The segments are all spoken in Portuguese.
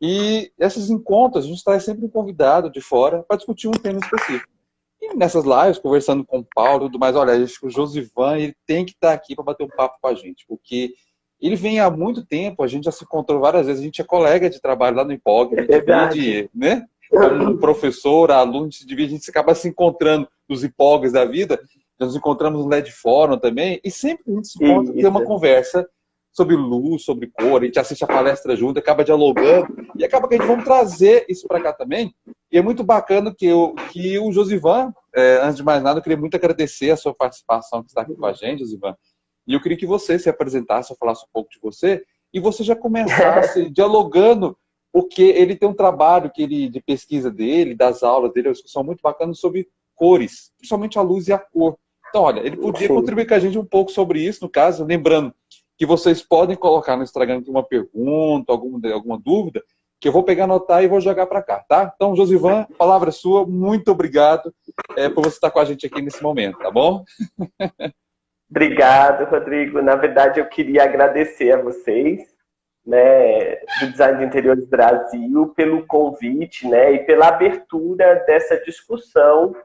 E esses encontros, a gente traz sempre um convidado de fora para discutir um tema específico. E nessas lives, conversando com o Paulo e tudo mais, olha, acho que o Josivan, ele tem que estar aqui para bater um papo com a gente, porque ele vem há muito tempo, a gente já se encontrou várias vezes, a gente é colega de trabalho lá no IPOG, a gente divide, né? Como professor, aluno, a gente acaba se encontrando nos IPOGs da vida, nós nos encontramos no LED Fórum também, e sempre que a gente se encontra, tem uma conversa sobre luz, sobre cor, a gente assiste a palestra junto, acaba dialogando, e acaba que a gente vai trazer isso para cá também. E é muito bacana que o Josivan, antes de mais nada, eu queria muito agradecer a sua participação que está aqui com a gente, Josivan. E eu queria que você se apresentasse, falasse um pouco de você, e você já começasse dialogando, porque ele tem um trabalho de pesquisa dele, das aulas dele, uma discussão muito bacana sobre cores, principalmente a luz e a cor. Então, olha, ele podia contribuir com a gente um pouco sobre isso, no caso, lembrando que vocês podem colocar no Instagram aqui uma pergunta, alguma dúvida, que eu vou pegar, anotar e vou jogar para cá, tá? Então, Josivan, a palavra é sua, muito obrigado por você estar com a gente aqui nesse momento, tá bom? Obrigado, Rodrigo. Na verdade, eu queria agradecer a vocês, né, do Design de Interiores Brasil, pelo convite, né, e pela abertura dessa discussão,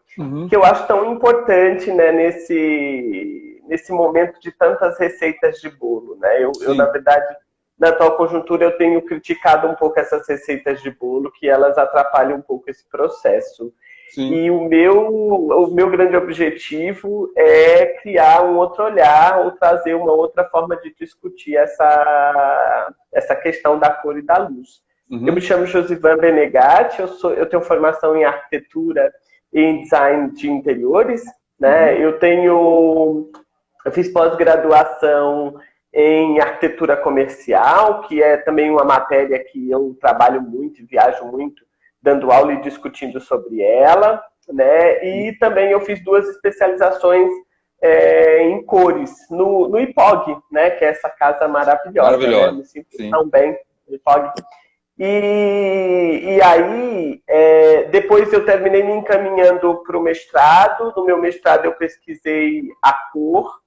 que eu acho tão importante, né, nesse momento de tantas receitas de bolo, né? Eu, na verdade, na atual conjuntura, eu tenho criticado um pouco essas receitas de bolo, que elas atrapalham um pouco esse processo. Sim. E o meu grande objetivo é criar um outro olhar ou trazer uma outra forma de discutir essa questão da cor e da luz. Eu me chamo Josivan Benegatti, eu tenho formação em arquitetura e em design de interiores, né? Eu fiz pós-graduação em arquitetura comercial, que é também uma matéria que eu trabalho muito e viajo muito, dando aula e discutindo sobre ela, né? E também eu fiz 2 especializações em cores, no IPOG, né? Que é essa casa maravilhosa. Né? Me sinto tão bem no IPOG. E aí, depois eu terminei me encaminhando para o mestrado. No meu mestrado eu pesquisei a cor,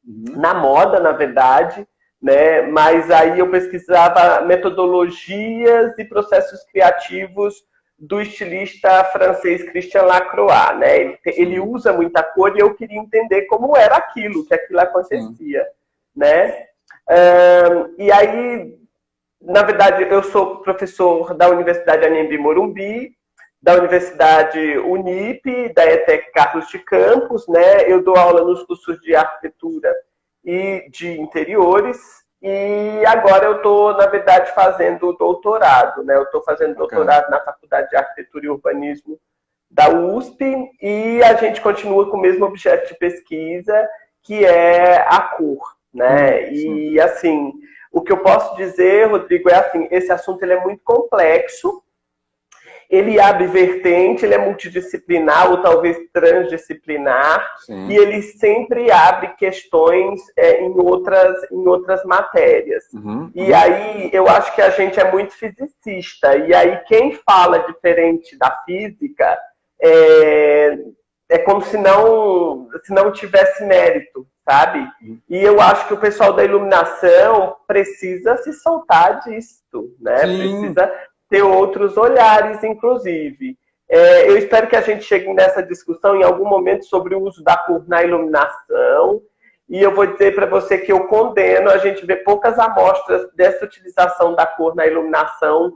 na moda, na verdade, né? Mas aí eu pesquisava metodologias e processos criativos do estilista francês Christian Lacroix, né? Ele usa muita cor e eu queria entender como era aquilo, que aquilo acontecia, né? E aí, na verdade, eu sou professor da Universidade Anhembi Morumbi, da Universidade Unip, da ETEC Carlos de Campos, né? Eu dou aula nos cursos de arquitetura e de interiores, e agora eu estou, na verdade, fazendo doutorado, né? Eu estou fazendo doutorado na Faculdade de Arquitetura e Urbanismo da USP, e a gente continua com o mesmo objeto de pesquisa, que é a cor, né? E, assim, o que eu posso dizer, Rodrigo, é assim, esse assunto ele é muito complexo, ele abre vertente, ele é multidisciplinar ou talvez transdisciplinar, e ele sempre abre questões em outras matérias. E aí eu acho que a gente é muito fisicista, e aí quem fala diferente da física é como se não tivesse mérito, sabe? E eu acho que o pessoal da iluminação precisa se soltar disso, né? Precisa ter outros olhares, inclusive. Eu espero que a gente chegue nessa discussão em algum momento sobre o uso da cor na iluminação, e eu vou dizer para você que eu condeno a gente ver poucas amostras dessa utilização da cor na iluminação,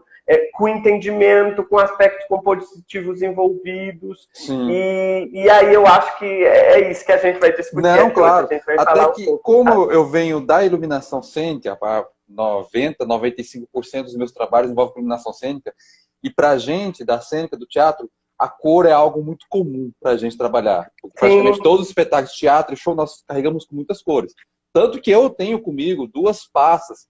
com entendimento, com aspectos compositivos envolvidos, e aí eu acho que é isso que a gente vai discutir. Não, claro, a gente vai falar que como eu venho da iluminação cênica, 95% dos meus trabalhos envolvem iluminação cênica, e para a gente, da cênica, do teatro, a cor é algo muito comum para a gente trabalhar. Praticamente todos os espetáculos de teatro e show nós carregamos com muitas cores. Tanto que eu tenho comigo 2 pastas.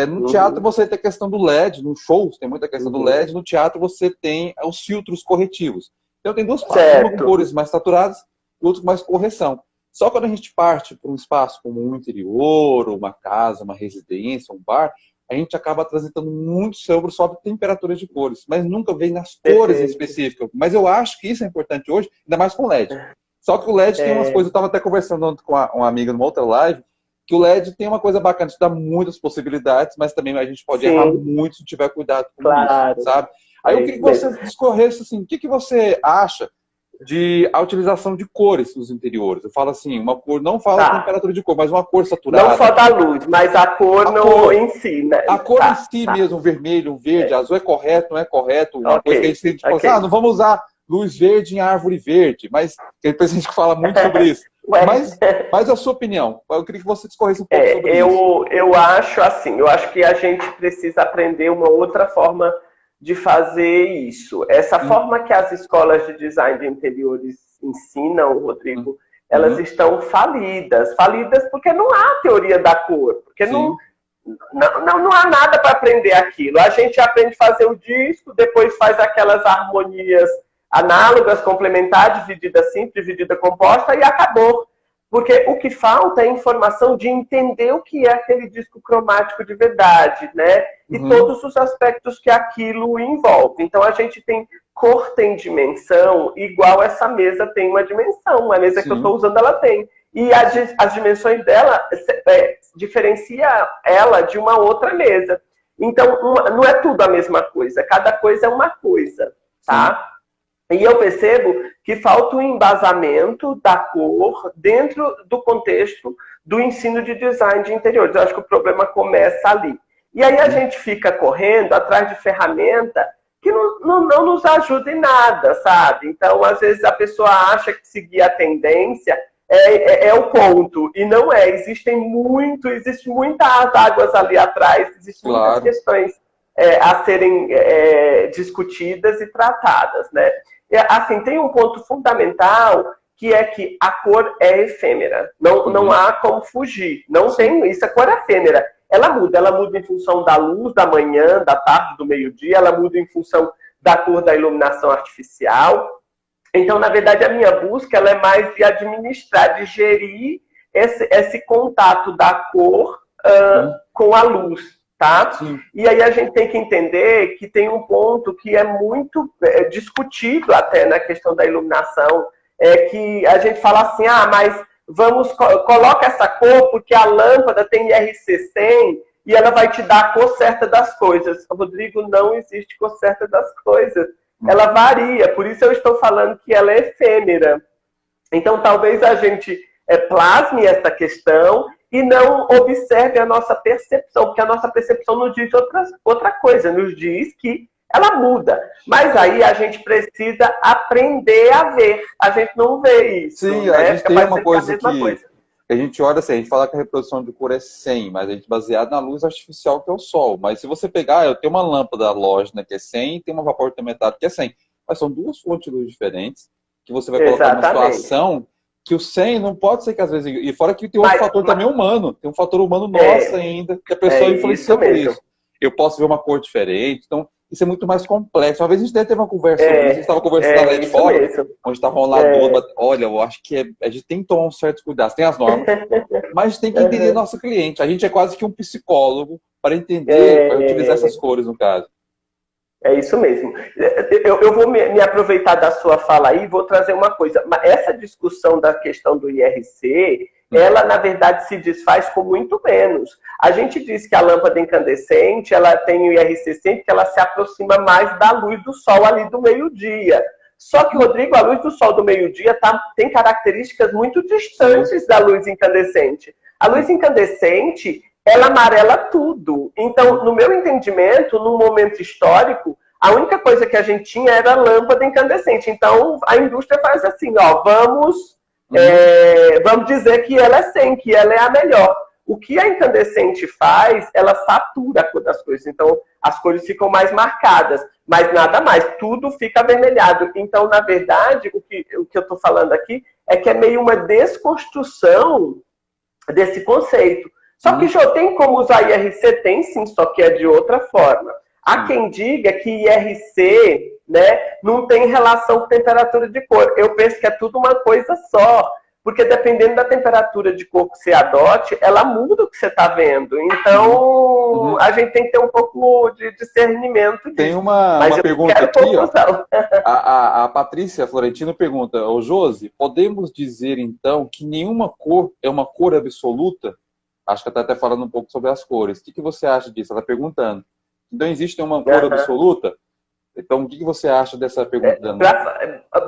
No teatro você tem a questão do LED, no show tem muita questão do LED, no teatro você tem os filtros corretivos. Então tem 2 pastas, uma com cores mais saturadas e outra com mais correção. Só quando a gente parte para um espaço como um interior, uma casa, uma residência, um bar, a gente acaba transitando muito sobre temperaturas de cores, mas nunca vem nas cores específicas. Mas eu acho que isso é importante hoje, ainda mais com o LED. Só que o LED tem umas coisas, eu estava até conversando com uma amiga numa outra live, que o LED tem uma coisa bacana, te dá muitas possibilidades, mas também a gente pode Sim. errar muito se tiver cuidado com Claro. isso, sabe? Aí eu queria que você discorresse assim, o que você acha de a utilização de cores nos interiores? Eu falo assim, uma cor, não fala Tá. temperatura de cor, mas uma cor saturada. Não só da luz, mas a cor, em si, né? A cor em si mesmo, um vermelho, um verde, azul é correto, não é correto? Uma coisa que a gente tem tipo assim, não vamos usar luz verde em árvore verde, mas depois a gente fala muito sobre isso. Mas a sua opinião, eu queria que você discorresse um pouco sobre isso. Eu acho assim, eu acho que a gente precisa aprender uma outra forma de fazer isso. Essa forma que as escolas de design de interiores ensinam, Rodrigo, elas estão falidas. Falidas porque não há teoria da cor, porque não há nada para aprender aquilo. A gente aprende a fazer o disco, depois faz aquelas harmonias análogas, complementares, dividida simples, dividida composta, e acabou. Porque o que falta é informação de entender o que é aquele disco cromático de verdade, né? E todos os aspectos que aquilo envolve. Então, a gente tem cor, tem dimensão, igual essa mesa tem uma dimensão. A mesa que eu estou usando, ela tem. E as dimensões dela diferencia ela de uma outra mesa. Então, não é tudo a mesma coisa. Cada coisa é uma coisa, tá? E eu percebo que falta um embasamento da cor dentro do contexto do ensino de design de interiores. Eu acho que o problema começa ali. E aí a gente fica correndo atrás de ferramenta que não nos ajuda em nada, sabe? Então, às vezes, a pessoa acha que seguir a tendência é o ponto. E não é. Existe muitas águas ali atrás, existem muitas questões a serem discutidas e tratadas, né? Assim, tem um ponto fundamental, que é que a cor é efêmera. Não há como fugir. Não tem isso, a cor é efêmera. Ela muda em função da luz da manhã, da tarde, do meio-dia, ela muda em função da cor da iluminação artificial. Então, na verdade, a minha busca ela é mais de administrar, de gerir esse contato da cor com a luz. Tá? E aí a gente tem que entender que tem um ponto que é muito discutido até na questão da iluminação, que a gente fala assim, mas coloca essa cor porque a lâmpada tem IRC100 e ela vai te dar a cor certa das coisas. Rodrigo, não existe cor certa das coisas. Ela varia, por isso eu estou falando que ela é efêmera. Então talvez a gente plasme essa questão e não observe a nossa percepção, porque a nossa percepção nos diz outra coisa, nos diz que ela muda. Mas aí a gente precisa aprender a ver. A gente não vê isso. Sim, né? a gente tem uma coisa que a gente olha assim, a gente fala que a reprodução de cor é 100, mas a gente é baseado na luz artificial que é o sol. Mas se você pegar, eu tenho uma lâmpada halógena que é 100 e tem uma vapor termoelétrico que é 100. Mas são duas fontes de luz diferentes que você vai colocar numa situação que o 100 não pode ser que às vezes... E fora que tem outro fator também humano. Tem um fator humano nosso ainda, que a pessoa influencia por isso. Eu posso ver uma cor diferente. Então, isso é muito mais complexo. Uma vez a gente teve uma conversa sobre isso. A gente estava conversando lá de fora, onde estavam lá todos. Olha, eu acho que a gente tem que tomar um certo cuidado. Tem as normas, mas a gente tem que entender nosso cliente. A gente é quase que um psicólogo para entender, para utilizar essas cores, no caso. É isso mesmo. Eu vou me aproveitar da sua fala aí e vou trazer uma coisa. Essa discussão da questão do IRC, ela, na verdade, se desfaz com muito menos. A gente diz que a lâmpada incandescente, ela tem o IRC 100 porque ela se aproxima mais da luz do sol ali do meio-dia. Só que, Rodrigo, a luz do sol do meio-dia tem características muito distantes da luz incandescente. A luz incandescente, ela amarela tudo. Então, no meu entendimento, num momento histórico, a única coisa que a gente tinha era a lâmpada incandescente. Então, a indústria faz assim, vamos dizer que ela é 100, que ela é a melhor. O que a incandescente faz, ela satura a cor das coisas. Então, as cores ficam mais marcadas, mas nada mais. Tudo fica avermelhado. Então, na verdade, o que eu estou falando aqui é que é meio uma desconstrução desse conceito. Só que já tem como usar IRC? Tem sim, só que é de outra forma. Há quem diga que IRC, né, não tem relação com temperatura de cor. Eu penso que é tudo uma coisa só. Porque dependendo da temperatura de cor que você adote, ela muda o que você está vendo. Então, a gente tem que ter um pouco de discernimento disso. Tem uma pergunta aqui, a Patrícia Florentino pergunta, Josi, podemos dizer então que nenhuma cor é uma cor absoluta? Acho que até falando um pouco sobre as cores. O que você acha disso? Ela está perguntando. Então, existe uma cor absoluta? Então, o que você acha dessa pergunta?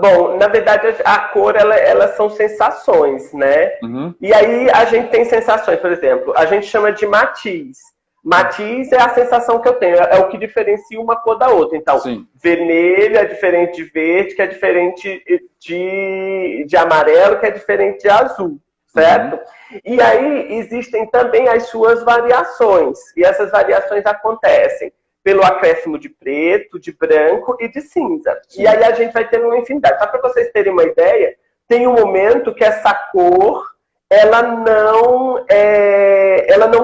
Bom, na verdade, a cor, elas são sensações, né? Uhum. E aí, a gente tem sensações, por exemplo, a gente chama de matiz. Matiz é a sensação que eu tenho, é o que diferencia uma cor da outra. Então, sim, vermelho é diferente de verde, que é diferente de amarelo, que é diferente de azul, certo? Uhum. E aí, existem também as suas variações. E essas variações acontecem pelo acréscimo de preto, de branco e de cinza. Sim. E aí a gente vai ter uma infinidade. Só para vocês terem uma ideia, tem um momento que essa cor, ela não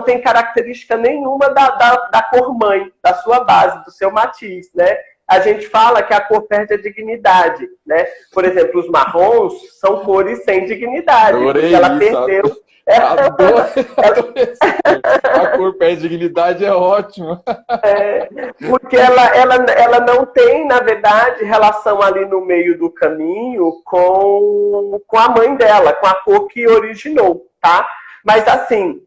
tem característica nenhuma da cor mãe, da sua base, do seu matiz, né? A gente fala que a cor perde a dignidade, né? Por exemplo, os marrons são cores sem dignidade, porque ela perdeu... A cor perde dignidade é ótimo. Porque ela não tem, na verdade, relação ali no meio do caminho com a mãe dela, com a cor que originou, tá? Mas assim,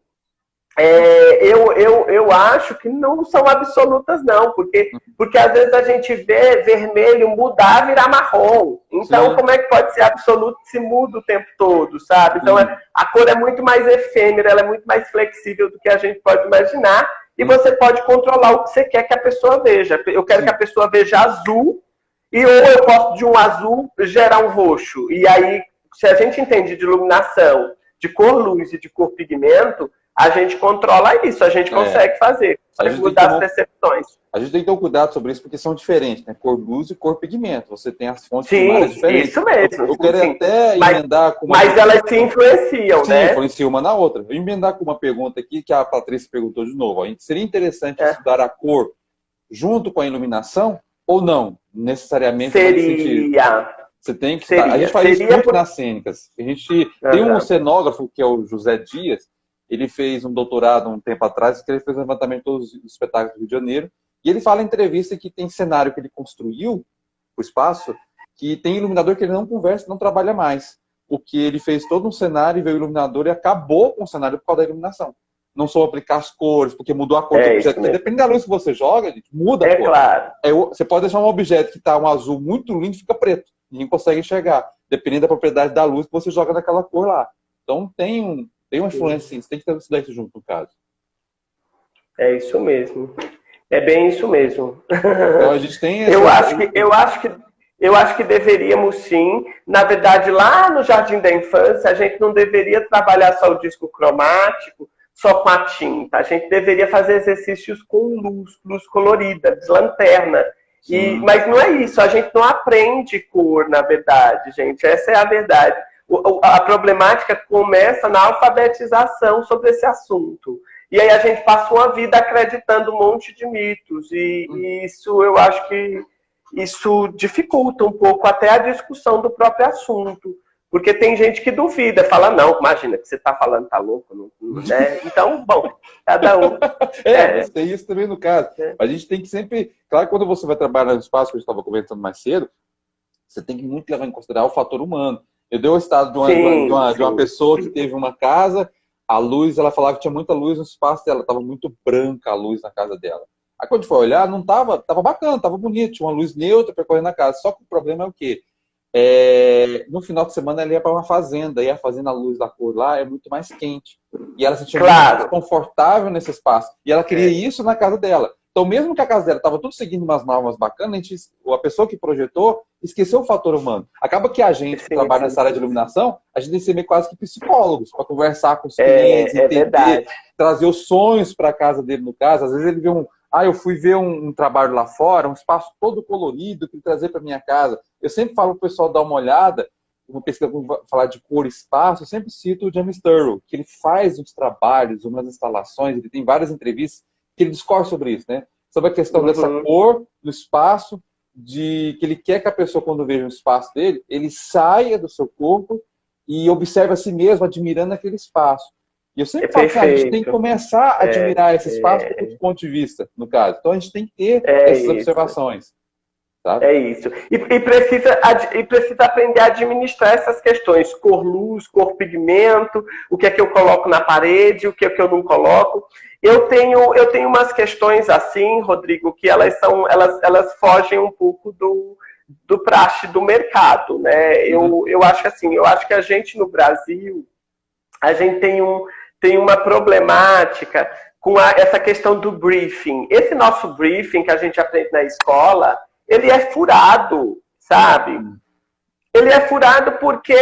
eu acho que não são absolutas, não, porque às vezes a gente vê vermelho mudar, virar marrom. Então, como é que pode ser absoluto se muda o tempo todo, sabe? Então, a cor é muito mais efêmera, ela é muito mais flexível do que a gente pode imaginar, e você pode controlar o que você quer que a pessoa veja. Eu quero que a pessoa veja azul, ou eu posso de um azul gerar um roxo. E aí, se a gente entende de iluminação, de cor luz e de cor pigmento, a gente controla isso, a gente consegue fazer, consegue mudar as percepções. A gente tem que ter um cuidado sobre isso, porque são diferentes, né? Cor luz e cor pigmento. Você tem as fontes primárias diferentes. Isso mesmo. Eu quero até emendar com uma... Mas elas se influenciam, né? Sim, influenciam uma na outra. Eu emendar com uma pergunta aqui, que a Patrícia perguntou de novo. Seria interessante estudar a cor junto com a iluminação ou não? Necessariamente. Seria. Você tem que estudar. A gente faz isso muito nas cênicas. A gente tem um cenógrafo, que é o José Dias. Ele fez um doutorado um tempo atrás, que ele fez um levantamento de todos os espetáculos do Rio de Janeiro. E ele fala em entrevista que tem cenário que ele construiu, o espaço, que tem iluminador que ele não conversa, não trabalha mais. Porque ele fez todo um cenário e veio o iluminador e acabou com o cenário por causa da iluminação. Não só aplicar as cores, porque mudou a cor do objeto. Porque depende da luz que você joga, gente, muda a cor. Claro. Você pode deixar um objeto que está um azul muito lindo e fica preto. Ninguém consegue enxergar. Dependendo da propriedade da luz que você joga naquela cor lá. Então tem uma influência, sim. Você tem que estudar isso junto, no caso. É isso mesmo. É bem isso mesmo. Então a gente tem eu acho que deveríamos sim. Na verdade, lá no Jardim da Infância, a gente não deveria trabalhar só o disco cromático, só com a tinta. A gente deveria fazer exercícios com luz colorida, de lanterna. Mas não é isso, a gente não aprende cor, na verdade, gente. Essa é a verdade. A problemática começa na alfabetização sobre esse assunto. E aí a gente passa uma vida acreditando um monte de mitos. E isso, eu acho que isso dificulta um pouco até a discussão do próprio assunto. Porque tem gente que duvida, fala, não, imagina, que você está falando, tá louco, não, né? Então, bom, cada um. Tem isso também no caso. A gente tem que sempre... Claro que quando você vai trabalhar no espaço, que a gente estava comentando mais cedo, você tem que muito levar em consideração o fator humano. Eu dei o estado de uma pessoa que teve uma casa, a luz, ela falava que tinha muita luz no espaço dela, estava muito branca a luz na casa dela. Aí quando a gente foi olhar, não estava bacana, estava bonito, tinha uma luz neutra percorrendo na casa. Só que o problema é o quê? No final de semana ela ia para uma fazenda, e a fazenda, a luz da cor lá é muito mais quente. E ela se sentia muito mais confortável nesse espaço. E ela queria isso na casa dela. Então, mesmo que a casa dela estava tudo seguindo umas normas bacanas, a pessoa que projetou esqueceu o fator humano. Acaba que a gente que trabalha nessa área de iluminação, a gente tem que ser meio quase que psicólogos para conversar com os clientes, entender, trazer os sonhos para a casa dele, no caso. Às vezes ele vê eu fui ver um trabalho lá fora, um espaço todo colorido, que trazer para minha casa. Eu sempre falo para o pessoal dar uma olhada, uma pesquisa, falar de cor e espaço, eu sempre cito o James Turrell, que ele faz uns trabalhos, umas instalações, ele tem várias entrevistas que ele discorre sobre isso, né? Sobre a questão dessa cor do espaço, que ele quer que a pessoa, quando veja o espaço dele, ele saia do seu corpo e observe a si mesmo, admirando aquele espaço. E eu sempre falo que a gente tem que começar a admirar esse espaço do ponto de vista, no caso. Então a gente tem que ter essas observações. sabe? É isso. E precisa aprender a administrar essas questões. Cor luz, cor pigmento, o que é que eu coloco na parede, o que é que eu não coloco. Eu tenho umas questões assim, Rodrigo, que elas fogem um pouco do praxe do mercado, né? Eu acho que assim, eu acho que a gente no Brasil, a gente tem uma problemática com essa questão do briefing. Esse nosso briefing que a gente aprende na escola, ele é furado, sabe? Ele é furado porque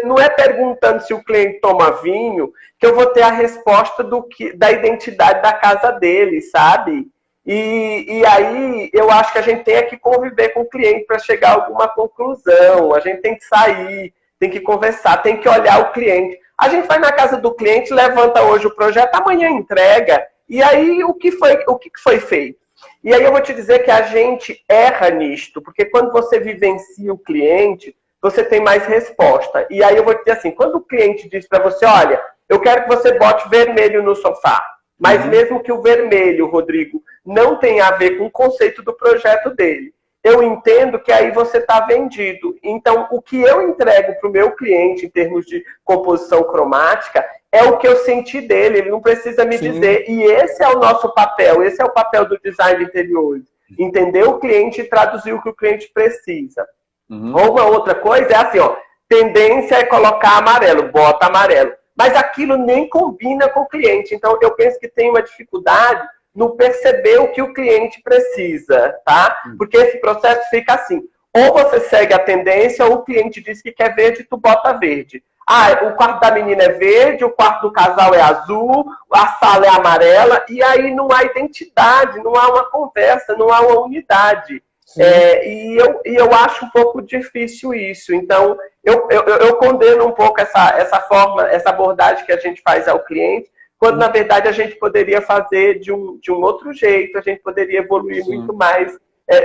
não é perguntando se o cliente toma vinho que eu vou ter a resposta da identidade da casa dele, sabe? E aí eu acho que a gente tem que conviver com o cliente para chegar a alguma conclusão. A gente tem que sair, tem que conversar, tem que olhar o cliente. A gente vai na casa do cliente, levanta hoje o projeto, amanhã entrega. E aí o que foi feito? E aí eu vou te dizer que a gente erra nisto, porque quando você vivencia o cliente, você tem mais resposta. E aí eu vou te dizer assim, quando o cliente diz para você, olha, eu quero que você bote vermelho no sofá, mas mesmo que o vermelho, Rodrigo, não tenha a ver com o conceito do projeto dele, eu entendo que aí você está vendido. Então, o que eu entrego para o meu cliente em termos de composição cromática é o que eu senti dele, ele não precisa me dizer. E esse é o nosso papel, esse é o papel do design de interiores. Entender o cliente e traduzir o que o cliente precisa. Ou uma outra coisa é assim, ó, tendência é colocar amarelo, bota amarelo. Mas aquilo nem combina com o cliente. Então, eu penso que tem uma dificuldade no perceber o que o cliente precisa, tá? Porque esse processo fica assim, ou você segue a tendência, ou o cliente diz que quer verde, tu bota verde. Ah, o quarto da menina é verde, o quarto do casal é azul, a sala é amarela, e aí não há identidade, não há uma conversa, não há uma unidade. E eu acho um pouco difícil isso. Então, eu condeno um pouco essa forma, essa abordagem que a gente faz ao cliente, quando, na verdade, a gente poderia fazer de um outro jeito, a gente poderia evoluir muito mais,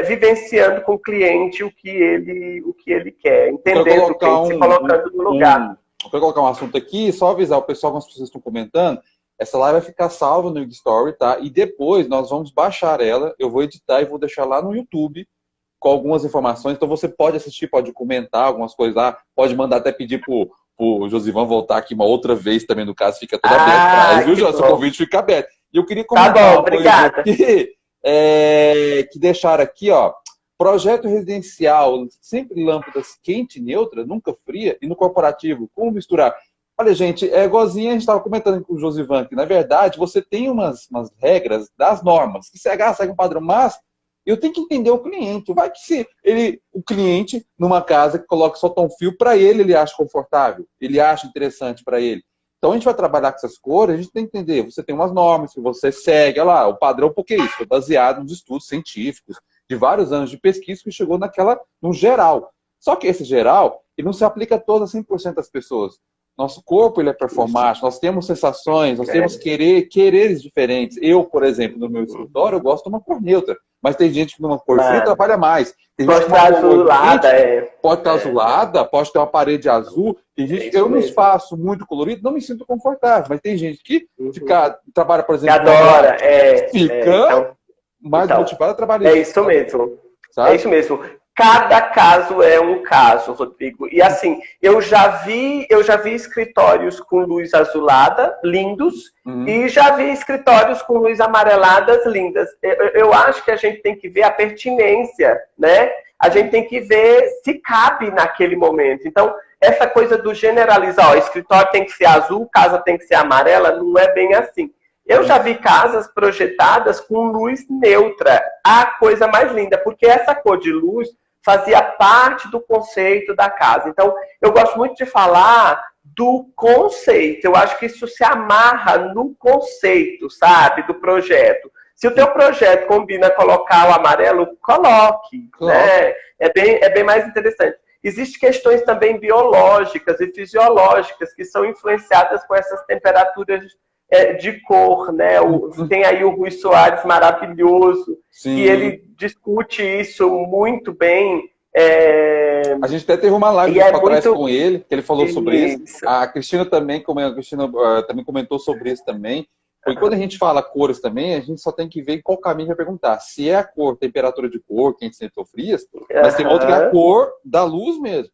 vivenciando com o cliente o que ele quer, entendendo o cliente, se colocando no lugar. Vou colocar um assunto aqui, só avisar o pessoal, como as pessoas estão comentando, essa live vai ficar salva no Story, tá? E depois nós vamos baixar ela, eu vou editar e vou deixar lá no YouTube com algumas informações, então você pode assistir, pode comentar algumas coisas lá, pode mandar até pedir pro Josivan voltar aqui uma outra vez também, no caso, fica tudo aberto para ele, viu, Jô? Seu convite fica aberto. E eu queria comentar uma coisa aqui, que deixaram aqui, ó, projeto residencial, sempre lâmpadas quente e neutra, nunca fria, e no corporativo, como misturar? Olha, gente, igualzinho a gente estava comentando com o Josivan, que na verdade você tem umas regras das normas, que segue um padrão, mas eu tenho que entender o cliente. Vai que se o cliente, numa casa que coloca só tom fio, para ele acha confortável, ele acha interessante para ele. Então a gente vai trabalhar com essas cores, a gente tem que entender, você tem umas normas que você segue, olha lá, o padrão, porque isso foi baseado nos estudos científicos, de vários anos de pesquisa que chegou no geral. Só que esse geral, ele não se aplica a todas 100% das pessoas. Nosso corpo, ele é performático, nós temos sensações, nós temos quereres diferentes. Eu, por exemplo, no meu escritório, eu gosto de uma cor neutra, mas tem gente que numa cor fria trabalha mais. Tem pode gente estar azulada, pode estar azulada, pode ter uma parede azul. Tem gente que eu, num espaço muito colorido, não me sinto confortável, mas tem gente que trabalha, por exemplo, que adora, fica mais motivada a trabalhar. É isso mesmo. Sabe? É isso mesmo. Cada caso é um caso, Rodrigo. E assim, eu já vi escritórios com luz azulada, lindos, e já vi escritórios com luz amareladas, lindas. Eu acho que a gente tem que ver a pertinência, né? A gente tem que ver se cabe naquele momento. Então, essa coisa do generalizar, escritório tem que ser azul, casa tem que ser amarela, não é bem assim. Eu já vi casas projetadas com luz neutra, a coisa mais linda, porque essa cor de luz fazia parte do conceito da casa. Então, eu gosto muito de falar do conceito. Eu acho que isso se amarra no conceito, sabe, do projeto. Se o teu projeto combina colocar o amarelo, coloque. Né? É bem mais interessante. Existem questões também biológicas e fisiológicas que são influenciadas com essas temperaturas de cor, né? Tem aí o Rui Soares maravilhoso, que ele discute isso muito bem. A gente até teve uma live para trás com ele, que ele falou sobre isso. A Cristina também comentou sobre isso também. Porque quando a gente fala cores também, a gente só tem que ver em qual caminho vai perguntar. Se é a cor, temperatura de cor, quentes, ou frias, mas tem outra que é a cor da luz mesmo.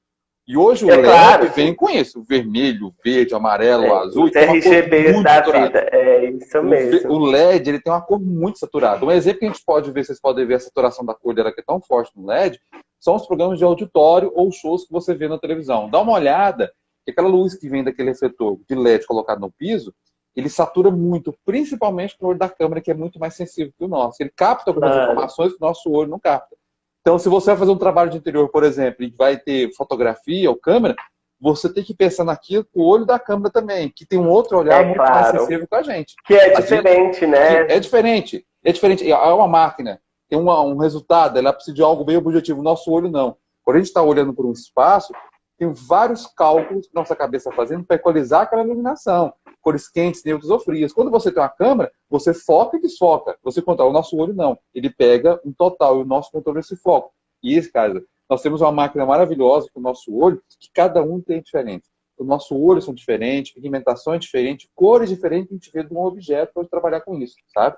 E hoje o LED claro, vem com isso. O vermelho, o verde, o amarelo, o azul. Os RGBs da vida. É isso mesmo. O LED, ele tem uma cor muito saturada. Um exemplo que a gente pode ver, vocês podem ver a saturação da cor dela que é tão forte no LED, são os programas de auditório ou shows que você vê na televisão. Dá uma olhada, que aquela luz que vem daquele refletor de LED colocado no piso, ele satura muito, principalmente no olho da câmera, que é muito mais sensível que o nosso. Ele capta algumas informações que o nosso olho não capta. Então, se você vai fazer um trabalho de interior, por exemplo, e vai ter fotografia ou câmera, você tem que pensar naquilo com o olho da câmera também, que tem um outro olhar muito mais sensível que a gente. Que é diferente, né? É diferente. É diferente. É uma máquina, tem um resultado, ela precisa de algo bem objetivo. Nosso olho não. Quando a gente está olhando por um espaço, tem vários cálculos que nossa cabeça está fazendo para equalizar aquela iluminação. Cores quentes, neutras ou frias. Quando você tem uma câmera, você foca e desfoca. Você controla. O nosso olho não. Ele pega um total e o nosso controla esse foco. E esse, cara, nós temos uma máquina maravilhosa com o nosso olho, que cada um tem diferente. O nosso olho são diferentes, pigmentação é diferente, cores diferentes, a gente vê de um objeto para trabalhar com isso, sabe?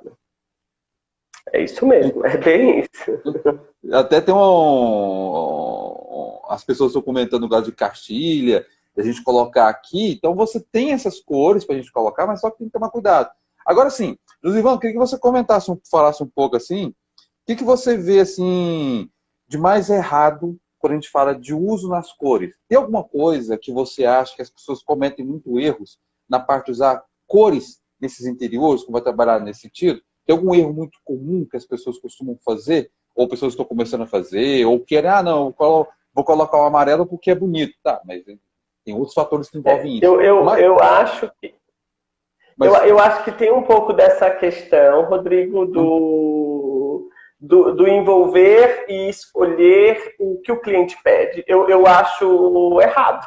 É isso mesmo, é bem isso. Até tem as pessoas estão comentando o caso de cartilha, a gente colocar aqui, então você tem essas cores para a gente colocar, mas só que tem que tomar cuidado. Agora sim, Josivan, queria que você comentasse, falasse um pouco assim, o que você vê assim de mais errado quando a gente fala de uso nas cores? Tem alguma coisa que você acha que as pessoas cometem muito erros na parte de usar cores nesses interiores, como vai trabalhar nesse sentido? Tem algum erro muito comum que as pessoas costumam fazer? Ou pessoas estão começando a fazer? Ou querem, não, vou colocar o amarelo porque é bonito. Tá, mas tem outros fatores que envolvem isso. Eu acho que... Eu acho que tem um pouco dessa questão, Rodrigo, do envolver e escolher o que o cliente pede. Eu acho errado.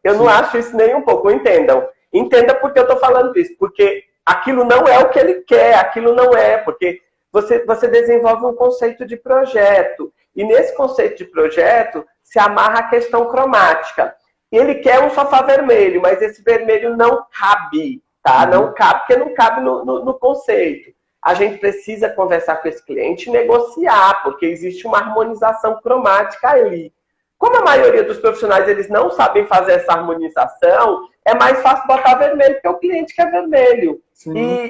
Eu não acho isso nem um pouco. Entendam. Entenda por que eu estou falando isso. Porque aquilo não é o que ele quer. Aquilo não é. Porque você desenvolve um conceito de projeto. E nesse conceito de projeto se amarra a questão cromática. Ele quer um sofá vermelho, mas esse vermelho não cabe. Tá? Não cabe, porque não cabe no conceito. A gente precisa conversar com esse cliente e negociar, porque existe uma harmonização cromática ali. Como a maioria dos profissionais eles não sabem fazer essa harmonização, é mais fácil botar vermelho, porque o cliente quer vermelho.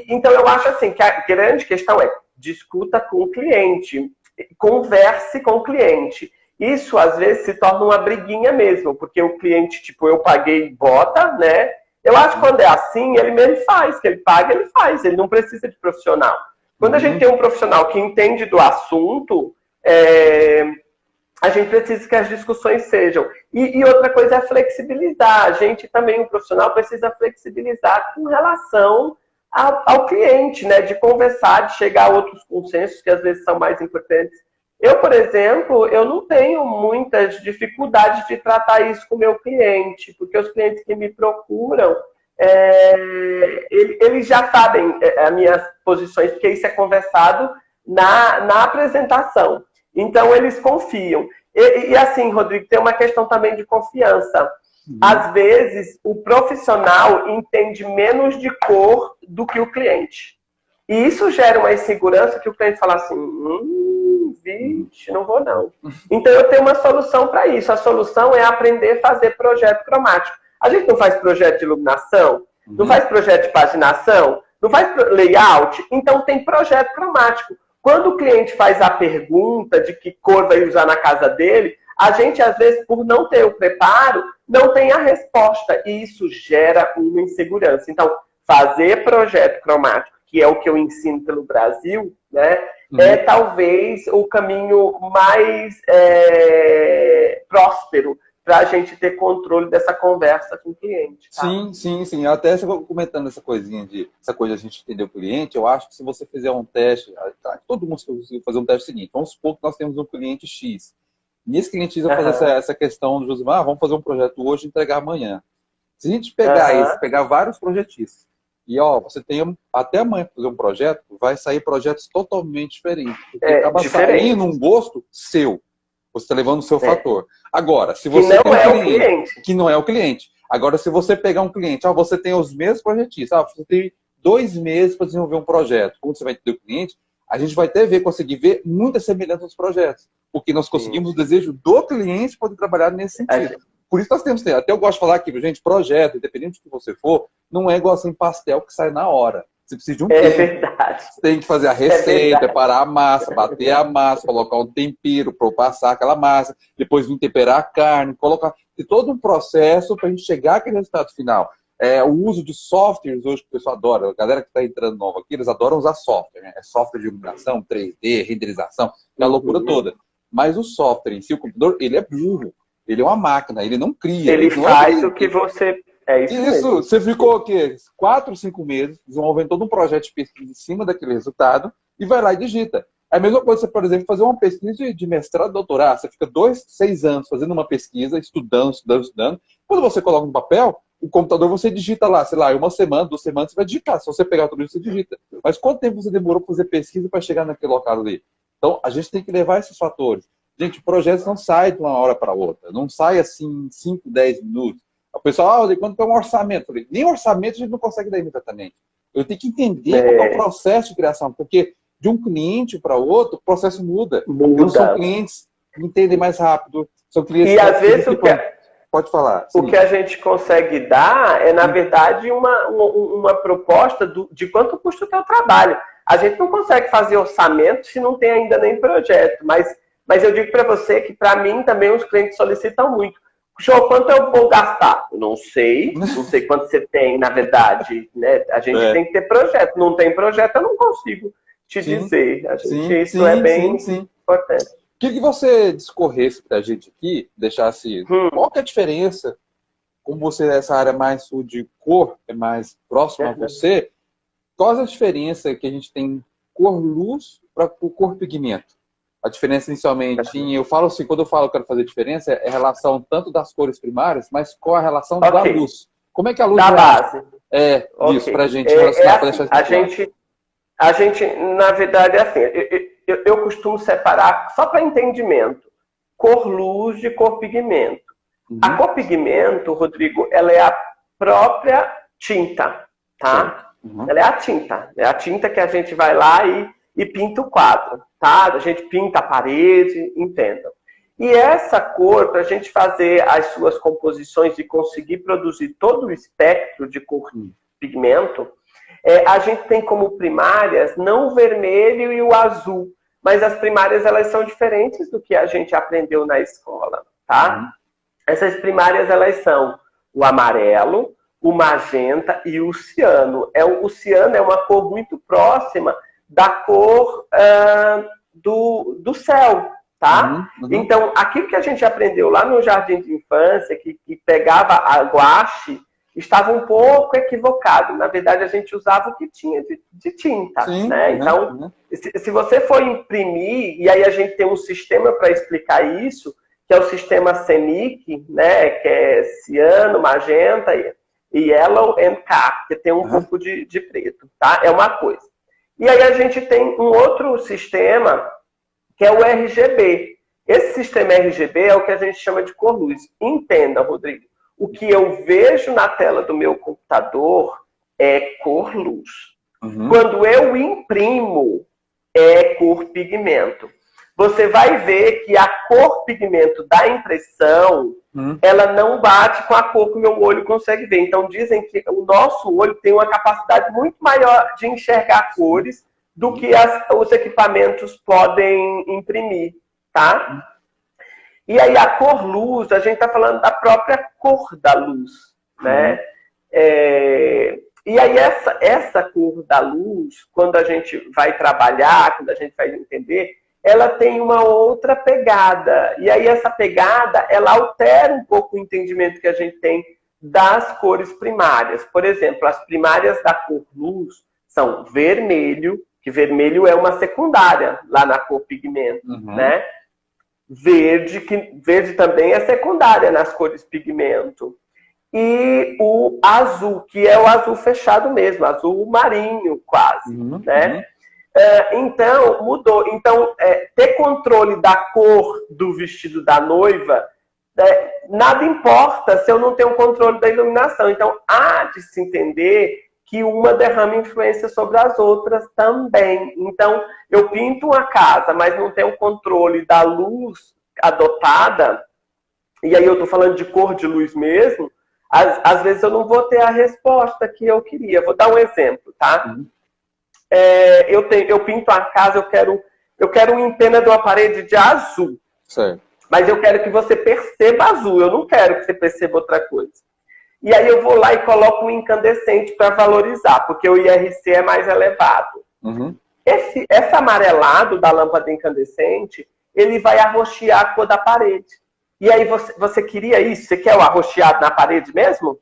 Então eu acho assim, que a grande questão é discuta com o cliente, converse com o cliente. Isso às vezes se torna uma briguinha mesmo, porque o cliente, tipo, eu paguei, bota, né? Eu acho que quando é assim, ele mesmo faz, que ele paga, ele faz, ele não precisa de profissional. Quando a gente tem um profissional que entende do assunto, a gente precisa que as discussões sejam. E outra coisa é flexibilizar. A gente também, o profissional, precisa flexibilizar com relação ao cliente, né? De conversar, de chegar a outros consensos que às vezes são mais importantes. Eu, por exemplo, eu não tenho muitas dificuldades de tratar isso com o meu cliente, porque os clientes que me procuram, eles já sabem as minhas posições, porque isso é conversado na apresentação. Então, eles confiam. E assim, Rodrigo, tem uma questão também de confiança. Às vezes, o profissional entende menos de cor do que o cliente. E isso gera uma insegurança que o cliente fala assim... Vixe, não vou não. Então eu tenho uma solução para isso. A solução é aprender a fazer projeto cromático. A gente não faz projeto de iluminação, não faz projeto de paginação, não faz layout, então tem projeto cromático. Quando o cliente faz a pergunta de que cor vai usar na casa dele, a gente às vezes, por não ter o preparo, não tem a resposta. E isso gera uma insegurança. Então, fazer projeto cromático, que é o que eu ensino pelo Brasil, né? É talvez o caminho mais próspero para a gente ter controle dessa conversa com o cliente. Tá? Sim. Até comentando essa coisa de a gente entender o cliente, eu acho que se você fizer um teste, todo mundo conseguir fazer um teste seguinte. Vamos supor que nós temos um cliente X. E esse cliente X vai fazer essa questão do Josimar, vamos fazer um projeto hoje e entregar amanhã. Se a gente pegar vários projetistas, e você tem até amanhã para fazer um projeto, vai sair projetos totalmente diferentes. Porque acaba saindo um gosto seu. Você está levando o seu fator. Agora, se você que não é o cliente. Que não é o cliente. Agora, se você pegar um cliente, você tem os mesmos projetistas, você tem 2 meses para desenvolver um projeto. Quando você vai entender o cliente, a gente vai até conseguir ver muitas semelhanças nos projetos. Porque nós conseguimos o desejo do cliente poder trabalhar nesse sentido. Por isso nós temos, até eu gosto de falar aqui, gente, projeto, independente do que você for, não é igual assim pastel que sai na hora. Você precisa de um tempo. Verdade. Você tem que fazer a receita, preparar a massa, bater a massa, colocar um tempero para passar aquela massa, depois vir temperar a carne, colocar... Tem todo um processo para a gente chegar àquele resultado final. O uso de softwares hoje que o pessoal adora. A galera que está entrando nova aqui, eles adoram usar software. Né? Software de iluminação, 3D, renderização, é a loucura toda. Mas o software em si, o computador, ele é burro. Ele é uma máquina, ele não cria. Ele faz o que você... Isso, você ficou o quê? 4, 5 meses desenvolvendo todo um projeto de pesquisa em cima daquele resultado e vai lá e digita. É a mesma coisa você, por exemplo, fazer uma pesquisa de mestrado, doutorado. Você fica 2, 6 anos fazendo uma pesquisa, estudando. Quando você coloca no papel, o computador você digita lá, sei lá, 1 semana, 2 semanas, você vai digitar. Se você pegar tudo isso, você digita. Mas quanto tempo você demorou para fazer pesquisa para chegar naquele local ali? Então, a gente tem que levar esses fatores. Gente, o projeto não sai de uma hora para outra. Não sai assim em 5, 10 minutos. O pessoal, quanto é um orçamento? Eu falei, nem orçamento a gente não consegue dar imediatamente. Eu tenho que entender qual é o processo de criação, porque de um cliente para outro, o processo muda. Então, são clientes que entendem mais rápido, são clientes que às vezes pode falar. O que a gente consegue dar é, na verdade, uma proposta de quanto custa o teu trabalho. A gente não consegue fazer orçamento se não tem ainda nem projeto, mas eu digo para você que, para mim, também os clientes solicitam muito. Show, quanto eu vou gastar? Não sei quanto você tem, na verdade. Né? A gente tem que ter projeto. Não tem projeto, eu não consigo te dizer. Isso é bem importante. Queria que você discorresse para a gente aqui, deixasse qual que é a diferença, como você nessa área mais sul de cor, é mais próximo a você, qual é a diferença que a gente tem cor-luz para o cor-pigmento? A diferença inicialmente, eu falo assim, quando eu falo que quero fazer diferença, é a relação tanto das cores primárias, mas qual a relação da luz? Como é que a luz da base? Isso, para a gente relacionar, para deixar a gente, na verdade, é assim, eu costumo separar, só para entendimento, cor-luz de cor-pigmento. A cor-pigmento, Rodrigo, ela é a própria tinta, tá? Ela é a tinta que a gente vai lá e pinta o quadro, tá? A gente pinta a parede, entendam. E essa cor, para a gente fazer as suas composições e conseguir produzir todo o espectro de cor-pigmento, a gente tem como primárias não o vermelho e o azul, mas as primárias elas são diferentes do que a gente aprendeu na escola, tá? Essas primárias elas são o amarelo, o magenta e o ciano. O ciano é uma cor muito próxima da cor do céu, tá? Então, aquilo que a gente aprendeu lá no jardim de infância, que pegava a guache, estava um pouco equivocado. Na verdade, a gente usava o que tinha de tinta, né? Então, se você for imprimir, e aí a gente tem um sistema para explicar isso, que é o sistema CMYK, né? Que é ciano, magenta e yellow and K, que tem um pouco de preto, tá? É uma coisa. E aí a gente tem um outro sistema, que é o RGB. Esse sistema RGB é o que a gente chama de cor-luz. Entenda, Rodrigo, o que eu vejo na tela do meu computador é cor-luz. Quando eu imprimo, é cor-pigmento. Você vai ver que a cor-pigmento da impressão, ela não bate com a cor que o meu olho consegue ver. Então, dizem que o nosso olho tem uma capacidade muito maior de enxergar cores do que os equipamentos podem imprimir, tá? E aí, a cor-luz, a gente está falando da própria cor da luz, né? E aí, essa cor da luz, quando a gente vai trabalhar, quando a gente vai entender, ela tem uma outra pegada. E aí essa pegada, ela altera um pouco o entendimento que a gente tem das cores primárias. Por exemplo, as primárias da cor luz são vermelho, que vermelho é uma secundária lá na cor pigmento, né? Verde, que verde também é secundária nas cores pigmento. E o azul, que é o azul fechado mesmo, azul marinho quase, né? Então, mudou. Então, ter controle da cor do vestido da noiva, nada importa se eu não tenho controle da iluminação. Então, há de se entender que uma derrama influência sobre as outras também. Então, eu pinto uma casa, mas não tenho controle da luz adotada, e aí eu estou falando de cor de luz mesmo, às vezes eu não vou ter a resposta que eu queria. Vou dar um exemplo, tá? Eu pinto a casa, eu quero uma empena de uma parede de azul. Certo. Mas eu quero que você perceba azul, eu não quero que você perceba outra coisa. E aí eu vou lá e coloco um incandescente para valorizar, porque o IRC é mais elevado. Uhum. Esse amarelado da lâmpada incandescente, ele vai arroxear a cor da parede. E aí você queria isso? Você quer o arroxeado na parede mesmo?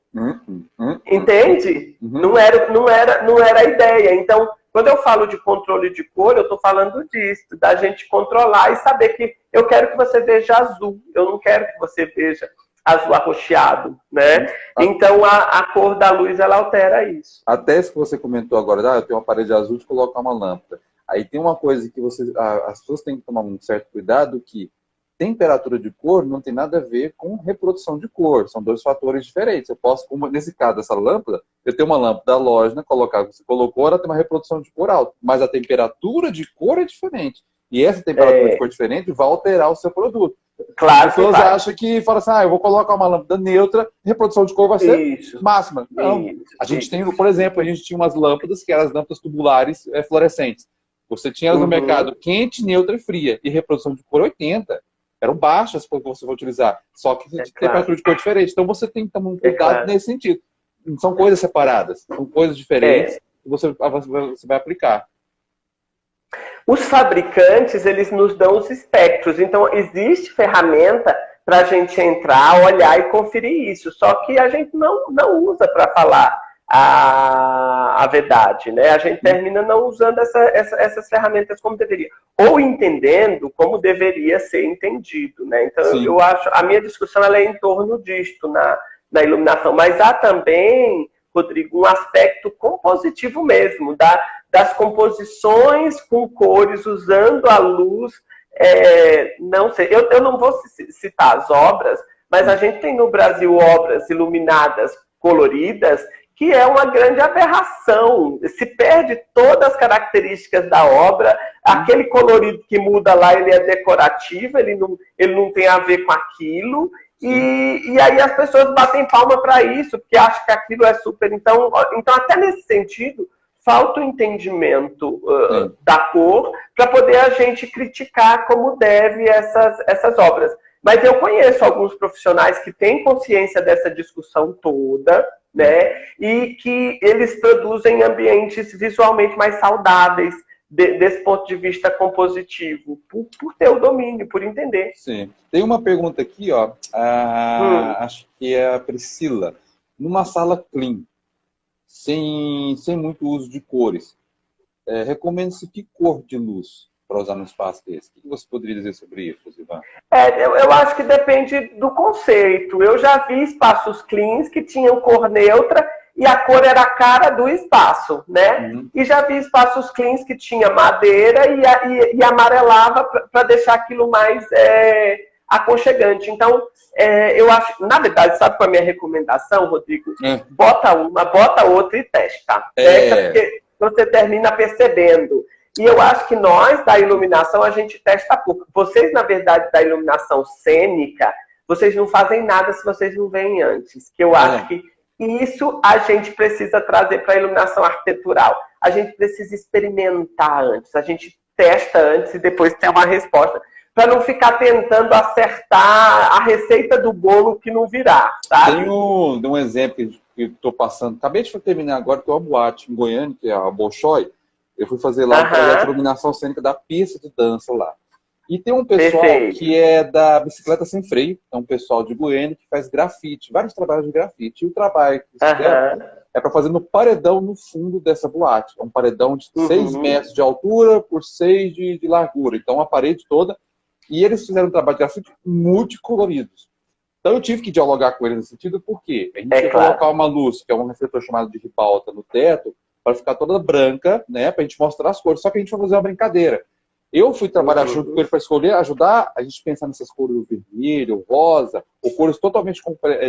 Entende? Não era a ideia. Então, quando eu falo de controle de cor, eu estou falando disso, da gente controlar e saber que eu quero que você veja azul, eu não quero que você veja azul arroxeado, né? Então, a cor da luz, ela altera isso. Até isso que você comentou agora, eu tenho uma parede azul de colocar uma lâmpada. Aí tem uma coisa que as pessoas têm que tomar um certo cuidado, que temperatura de cor não tem nada a ver com reprodução de cor. São dois fatores diferentes. Eu posso, como nesse caso dessa lâmpada, eu tenho uma lâmpada halógena, você colocou, ela tem uma reprodução de cor alta. Mas a temperatura de cor é diferente. E essa temperatura de cor diferente vai alterar o seu produto. Claro. As pessoas acham que falam assim, eu vou colocar uma lâmpada neutra, reprodução de cor vai ser máxima. Não. A gente tem, por exemplo, a gente tinha umas lâmpadas que eram as lâmpadas tubulares fluorescentes. Você tinha elas no mercado quente, neutra e fria. E reprodução de cor 80. Eram baixas que você vai utilizar. Só que de temperatura de cor diferente. Então você tem que tomar um cuidado nesse sentido. Não são coisas separadas. São coisas diferentes que você vai aplicar. Os fabricantes, eles nos dão os espectros. Então, existe ferramenta para a gente entrar, olhar e conferir isso. Só que a gente não usa para falar a verdade, né? A gente termina não usando essas ferramentas como deveria. Ou entendendo como deveria ser entendido, né? Então, eu acho... A minha discussão ela é em torno disto na iluminação. Mas há também, Rodrigo, um aspecto compositivo mesmo, das composições com cores, usando a luz. Não sei, eu não vou citar as obras, mas a gente tem no Brasil obras iluminadas, coloridas, que é uma grande aberração. Se perde todas as características da obra, aquele colorido que muda lá, ele é decorativo, ele não tem a ver com aquilo, e aí as pessoas batem palma para isso, porque acham que aquilo é super... Então até nesse sentido, falta o entendimento da cor para poder a gente criticar como deve essas obras. Mas eu conheço alguns profissionais que têm consciência dessa discussão toda, né? E que eles produzem ambientes visualmente mais saudáveis desse ponto de vista compositivo, por ter o domínio, por entender. Sim. Tem uma pergunta aqui, ó. Acho que é a Priscila. Numa sala clean, sem muito uso de cores, recomenda-se que cor de luz para usar num espaço desse? O que você poderia dizer sobre isso, Ivan? Eu acho que depende do conceito. Eu já vi espaços cleans que tinham cor neutra e a cor era a cara do espaço, né? E já vi espaços cleans que tinha madeira e amarelava para deixar aquilo mais aconchegante. Então, eu acho, na verdade, sabe qual é a minha recomendação, Rodrigo? Bota uma, bota outra e testa. Testa porque você termina percebendo. E eu acho que nós, da iluminação, a gente testa pouco. Vocês, na verdade, da iluminação cênica, vocês não fazem nada se vocês não veem antes. Que eu acho que isso a gente precisa trazer para a iluminação arquitetural. A gente precisa experimentar antes. A gente testa antes e depois tem uma resposta. Para não ficar tentando acertar a receita do bolo que não virá, sabe? Tem um exemplo que eu estou passando. Acabei de terminar agora, que é uma boate em Goiânia, que é a Bolshoi. Eu fui fazer lá um projeto de iluminação cênica da pista de dança lá. E tem um pessoal que é da bicicleta sem freio, é um pessoal de Goiânia que faz grafite, vários trabalhos de grafite. E o trabalho que é para fazer no paredão no fundo dessa boate. É um paredão de 6 metros de altura por 6 de largura. Então, a parede toda. E eles fizeram um trabalho de grafite multicoloridos. Então, eu tive que dialogar com eles nesse sentido, porque a gente ia colocar uma luz, que é um refletor chamado de ribalta, no teto, para ficar toda branca, né, para a gente mostrar as cores. Só que a gente vai fazer uma brincadeira. Eu fui trabalhar junto com ele para escolher, ajudar a gente pensar nessas cores vermelho, rosa, ou cores totalmente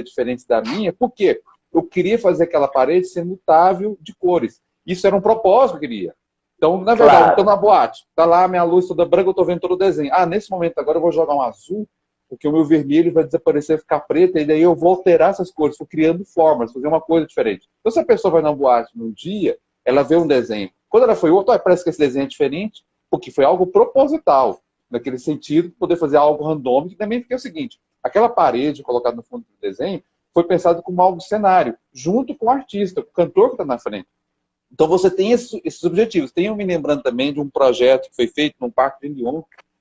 diferentes da minha. Por quê? eu queria fazer aquela parede ser mutável de cores. Isso era um propósito que eu queria. Então, na verdade, eu estou na boate, tá lá a minha luz toda branca, eu estou vendo todo o desenho. Ah, nesse momento agora eu vou jogar um azul, porque o meu vermelho vai desaparecer, ficar preto, e daí eu vou alterar essas cores, vou criando formas, fazer uma coisa diferente. Então, se a pessoa vai na boate num dia, ela vê um desenho. Quando ela foi outro, parece que esse desenho é diferente, porque foi algo proposital, naquele sentido, poder fazer algo randômico, e também porque é o seguinte, aquela parede colocada no fundo do desenho foi pensado como algo cenário, junto com o artista, com o cantor que está na frente. Então você tem esses objetivos. Tenho me lembrando também de um projeto que foi feito no Parque de Lyon,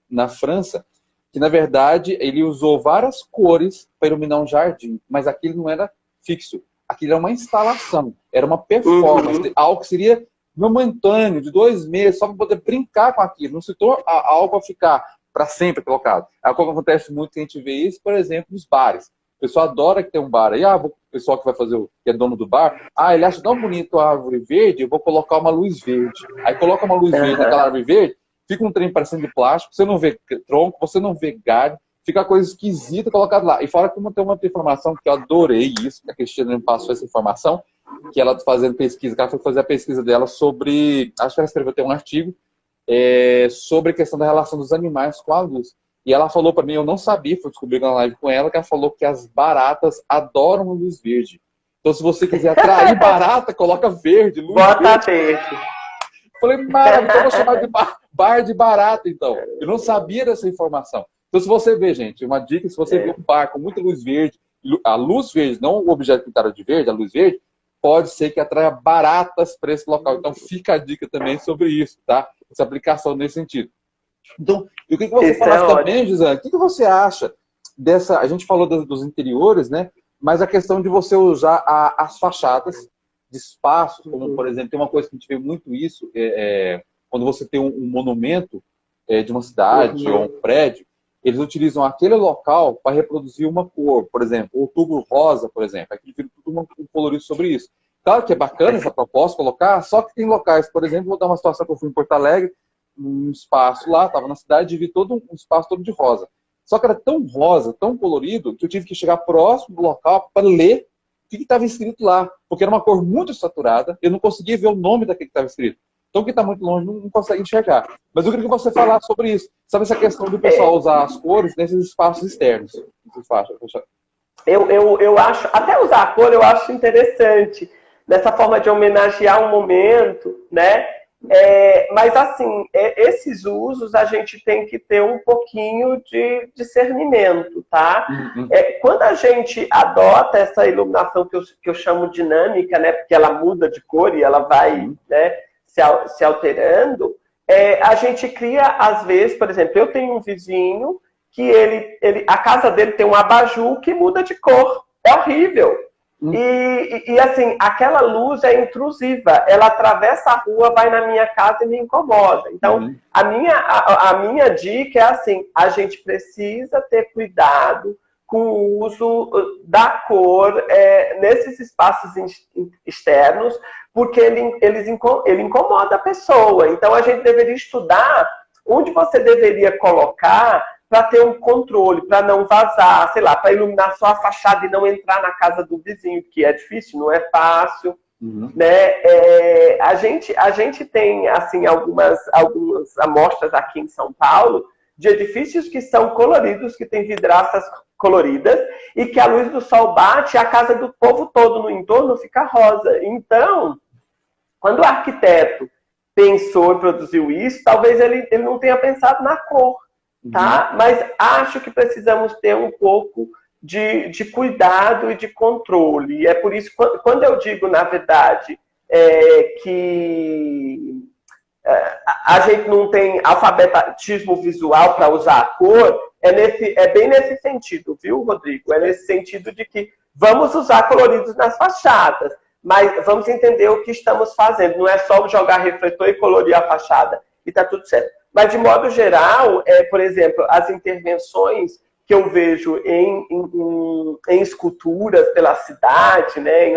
na França, que na verdade ele usou várias cores para iluminar um jardim, mas aquilo não era fixo. Aquilo era uma instalação, era uma performance, algo que seria momentâneo, de 2 meses, só para poder brincar com aquilo. Não se torna algo a ficar para sempre colocado. É algo que acontece muito, que a gente vê isso, por exemplo, nos bares. O pessoal adora que tem um bar aí. O pessoal que vai fazer, que é dono do bar, ele acha tão bonito a árvore verde, eu vou colocar uma luz verde. Aí coloca uma luz verde naquela árvore verde, fica um trem parecendo de plástico, você não vê tronco, você não vê galho, fica coisa esquisita colocada lá. E fora que tem uma informação que eu adorei isso, que a Cristina me passou essa informação, que ela fazendo pesquisa, que ela foi fazer a pesquisa dela sobre, acho que ela escreveu até um artigo, sobre a questão da relação dos animais com a luz. E ela falou para mim, eu não sabia, fui descobrir na live com ela, que ela falou que as baratas adoram luz verde. Então, se você quiser atrair barata, coloca verde, luz bota verde. Falei, maravilha, então eu vou chamar de bar de barata, então. Eu não sabia dessa informação. Então, se você vê, gente, uma dica, se você vê um bar com muita luz verde, a luz verde, não o objeto pintado de verde, a luz verde, pode ser que atraia baratas para esse local. Então, fica a dica também sobre isso, tá? Essa aplicação nesse sentido. Então, e o que você falasse também, Gisane? O que você acha dessa... A gente falou dos interiores, né? Mas a questão de você usar as fachadas de espaços, como, por exemplo, tem uma coisa que a gente vê muito isso, quando você tem um monumento de uma cidade ou um prédio, eles utilizam aquele local para reproduzir uma cor, por exemplo, outubro rosa, por exemplo. Aqui vira tudo um colorido sobre isso. Claro que é bacana essa proposta, colocar, só que tem locais, por exemplo, vou dar uma situação que eu fui em Porto Alegre, um espaço lá, estava na cidade e vi todo um espaço todo de rosa. Só que era tão rosa, tão colorido, que eu tive que chegar próximo do local para ler o que estava escrito lá. Porque era uma cor muito saturada, eu não conseguia ver o nome daquele que estava escrito. Então, quem está muito longe não consegue enxergar. Mas eu queria que você falasse sobre isso. Sabe essa questão do pessoal usar as cores nesses espaços externos? Eu acho, até usar a cor eu acho interessante. Dessa forma de homenagear um momento, né? Mas, assim, esses usos a gente tem que ter um pouquinho de discernimento, tá? Quando a gente adota essa iluminação que eu chamo dinâmica, né? Porque ela muda de cor e ela vai, né, se alterando, a gente cria, às vezes, por exemplo, eu tenho um vizinho que a casa dele tem um abajur que muda de cor. É horrível. E assim, aquela luz é intrusiva, ela atravessa a rua, vai na minha casa e me incomoda. Então, a minha dica é assim, a gente precisa ter cuidado com o uso da cor nesses espaços externos, porque ele incomoda a pessoa. Então, a gente deveria estudar onde você deveria colocar para ter um controle, para não vazar, sei lá, para iluminar só a fachada e não entrar na casa do vizinho, que é difícil, não é fácil. Né? A gente tem assim, algumas amostras aqui em São Paulo de edifícios que são coloridos, que têm vidraças coloridas, e que a luz do sol bate, a casa do povo todo no entorno fica rosa. Então, quando o arquiteto pensou e produziu isso, talvez ele não tenha pensado na cor. Tá? Mas acho que precisamos ter um pouco de cuidado e de controle. E é por isso, quando eu digo, na verdade, que a gente não tem alfabetismo visual para usar a cor, é bem nesse sentido, viu, Rodrigo? É nesse sentido de que vamos usar coloridos nas fachadas, mas vamos entender o que estamos fazendo. Não é só jogar refletor e colorir a fachada e está tudo certo. Mas, de modo geral, por exemplo, as intervenções que eu vejo em esculturas pela cidade, né,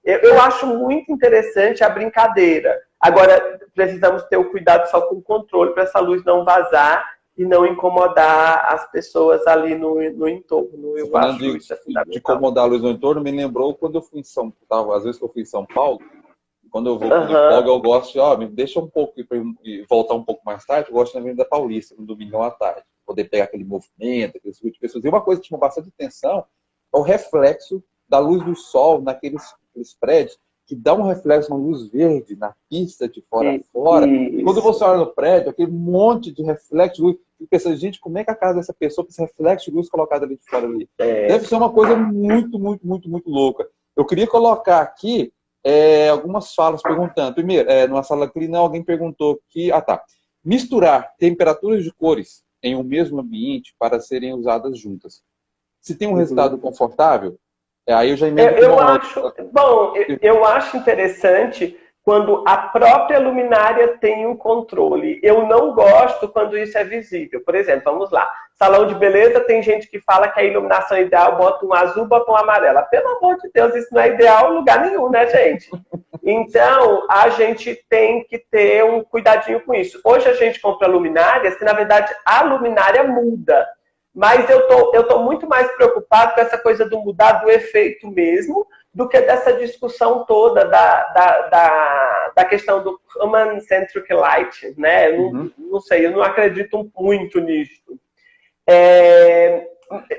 eu acho muito interessante a brincadeira. Agora, precisamos ter o cuidado só com o controle para essa luz não vazar e não incomodar as pessoas ali no entorno. Eu acho isso fundamental. De incomodar a luz no entorno, me lembrou quando eu fui em São Paulo, às vezes que eu fui em São Paulo, quando eu vou com folga, eu gosto de, me deixa um pouco e voltar um pouco mais tarde, eu gosto na Avenida Paulista, no domingão à tarde, poder pegar aquele movimento, aquele tipo de pessoas. E uma coisa que chama bastante atenção é o reflexo da luz do sol naqueles prédios, que dá um reflexo, uma luz verde na pista de fora a fora. E quando você olha no prédio, aquele monte de reflexo de luz, e pensa, gente, como é que a casa dessa pessoa com esse reflexo de luz colocado ali de fora ali? Deve ser uma coisa muito, muito, muito, muito louca. Eu queria colocar aqui algumas falas perguntando. Primeiro, numa sala clínica, alguém perguntou que, misturar temperaturas de cores em um mesmo ambiente para serem usadas juntas. Se tem um resultado confortável, aí eu já emendo. Eu acho interessante quando a própria luminária tem um controle. Eu não gosto quando isso é visível. Por exemplo, vamos lá. Salão de beleza, tem gente que fala que a iluminação ideal bota um azul, bota um amarelo. Pelo amor de Deus, isso não é ideal em lugar nenhum, né, gente? Então, a gente tem que ter um cuidadinho com isso. Hoje a gente compra luminárias que, na verdade, a luminária muda. Mas eu tô muito mais preocupado com essa coisa do mudar do efeito mesmo, do que dessa discussão toda da questão do human-centric light, né? Não sei, eu não acredito muito nisso.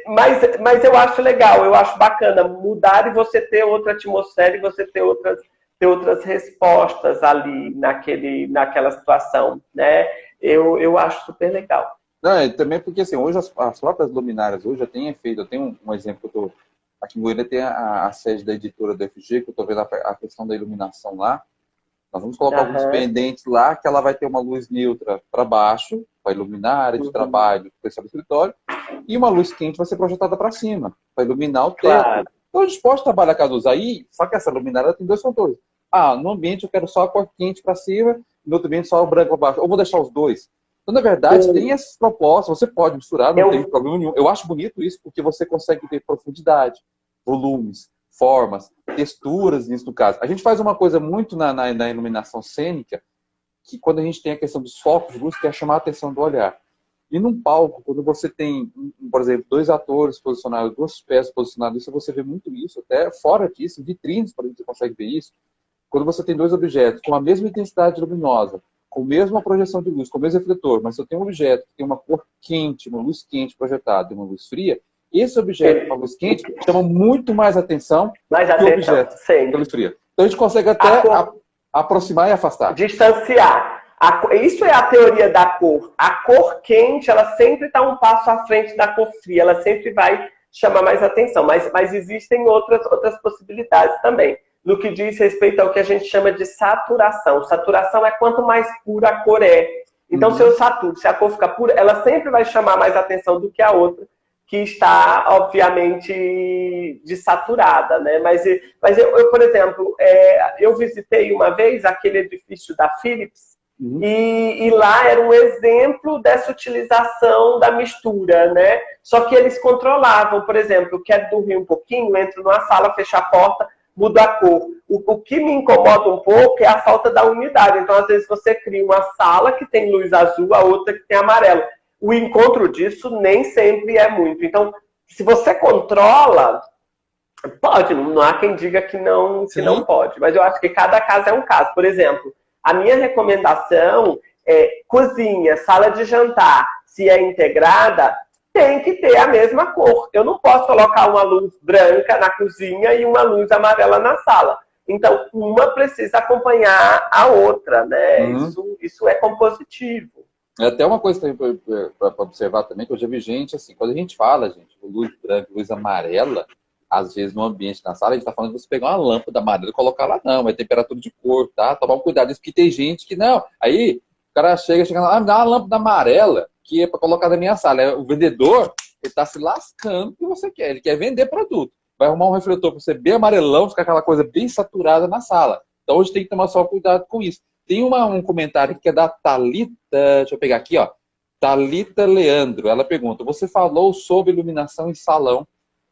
Mas eu acho legal, eu acho bacana mudar e você ter outra atmosfera e você ter outras respostas ali naquela situação, né? Eu acho super legal. Não, também porque assim, hoje as próprias luminárias hoje já têm efeito. Eu tenho um exemplo, aqui em Goiânia tem a sede da editora do FG, que eu estou vendo a questão da iluminação lá. Nós vamos colocar alguns pendentes lá, que ela vai ter uma luz neutra para baixo, para iluminar a área de trabalho do pessoal do escritório, e uma luz quente vai ser projetada para cima, para iluminar o teto. Claro. Então a gente pode trabalhar com as luzes aí, só que essa luminária tem dois fatores. No ambiente eu quero só a cor quente para cima, no outro ambiente só o branco para baixo. Ou vou deixar os dois. Então, na verdade, tem essas propostas, você pode misturar, não tem problema nenhum. Eu acho bonito isso, porque você consegue ter profundidade, volumes, formas, texturas nisso no caso. A gente faz uma coisa muito na iluminação cênica, que quando a gente tem a questão dos focos de luz, que é chamar a atenção do olhar. E num palco, quando você tem, por exemplo, 2 atores posicionados, 2 peças posicionadas, isso você vê muito isso, até fora disso, vitrines, por exemplo, você consegue ver isso. Quando você tem 2 objetos com a mesma intensidade luminosa, com a mesma projeção de luz, com o mesmo refletor, mas se eu tenho um objeto que tem uma cor quente, uma luz quente projetada e uma luz fria, esse objeto com a luz quente chama muito mais atenção do que o objeto com a luz fria. Então a gente consegue até aproximar e afastar. Distanciar. Isso é a teoria da cor. A cor quente, ela sempre está um passo à frente da cor fria, ela sempre vai chamar mais atenção, mas existem outras possibilidades também. No que diz respeito ao que a gente chama de saturação. Saturação é quanto mais pura a cor é. Então, se eu saturo, se a cor fica pura, ela sempre vai chamar mais atenção do que a outra, que está, obviamente, desaturada, né? Mas eu, por exemplo, eu visitei uma vez aquele edifício da Philips, e lá era um exemplo dessa utilização da mistura, né? Só que eles controlavam, por exemplo, quero dormir um pouquinho, entro numa sala, fecho a porta, muda a cor. O que me incomoda um pouco é a falta da unidade. Então, às vezes, você cria uma sala que tem luz azul, a outra que tem amarelo. O encontro disso nem sempre é muito. Então, se você controla, pode. Não há quem diga que não pode. Mas eu acho que cada caso é um caso. Por exemplo, a minha recomendação é cozinha, sala de jantar, se é integrada, tem que ter a mesma cor. Eu não posso colocar uma luz branca na cozinha e uma luz amarela na sala. Então, uma precisa acompanhar a outra, né? Isso é compositivo. É até uma coisa para observar também, que eu já vi gente, assim, quando a gente fala, luz branca, luz amarela, às vezes no ambiente na sala, a gente está falando de você pegar uma lâmpada amarela e colocar lá, não, é temperatura de cor, tá? Tomar um cuidado, porque tem gente que não. Aí, o cara chega lá, me dá uma lâmpada amarela, que é para colocar na minha sala. O vendedor, ele está se lascando o que você quer. Ele quer vender produto. Vai arrumar um refletor para você bem amarelão, ficar aquela coisa bem saturada na sala. Então hoje tem que tomar só cuidado com isso. Tem um comentário que é da Thalita, deixa eu pegar aqui, ó. Thalita Leandro. Ela pergunta, você falou sobre iluminação em salão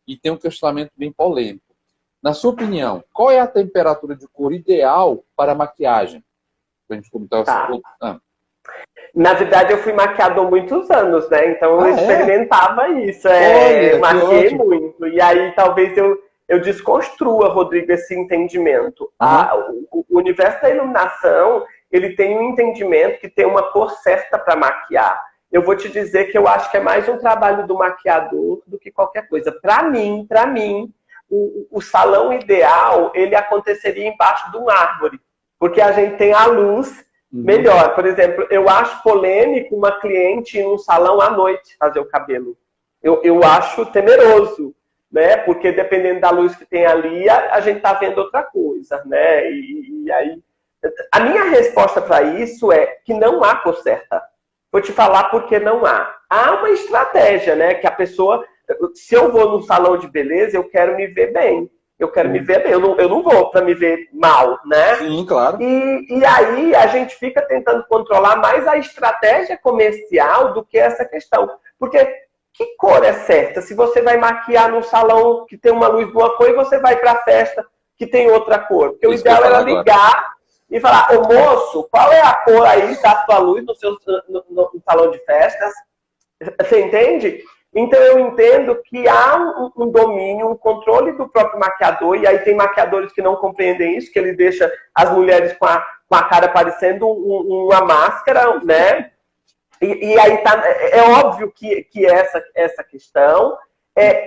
e tem um questionamento bem polêmico. Na sua opinião, qual é a temperatura de cor ideal para maquiagem? Pra gente comentar Na verdade, eu fui maquiador muitos anos, né? Então eu experimentava isso. Olha, maquiei muito. E aí talvez eu desconstrua, Rodrigo, esse entendimento. O universo da iluminação, ele tem um entendimento que tem uma cor certa para maquiar. Eu vou te dizer que eu acho que é mais um trabalho do maquiador do que qualquer coisa. Para mim, o salão ideal, ele aconteceria embaixo de uma árvore. Porque a gente tem a luz melhor. Por exemplo, eu acho polêmico uma cliente ir num salão à noite fazer o cabelo. Eu acho temeroso, né? Porque dependendo da luz que tem ali, a gente tá vendo outra coisa, né? E aí... A minha resposta para isso é que não há cor certa. Vou te falar porque não há. Há uma estratégia, né? Que a pessoa... Se eu vou num salão de beleza, eu quero me ver bem. Eu quero me ver bem. Eu não vou para me ver mal, né? Sim, claro. E aí a gente fica tentando controlar mais a estratégia comercial do que essa questão. Porque que cor é certa? Se você vai maquiar num salão que tem uma luz de uma cor e você vai para a festa que tem outra cor. Porque o ideal era ligar e falar, ô moço, qual é a cor aí da sua luz no salão de festas? Você entende? Então eu entendo que há um domínio, um controle do próprio maquiador, e aí tem maquiadores que não compreendem isso, que ele deixa as mulheres com a cara parecendo uma máscara, né? E aí tá, é óbvio que essa questão.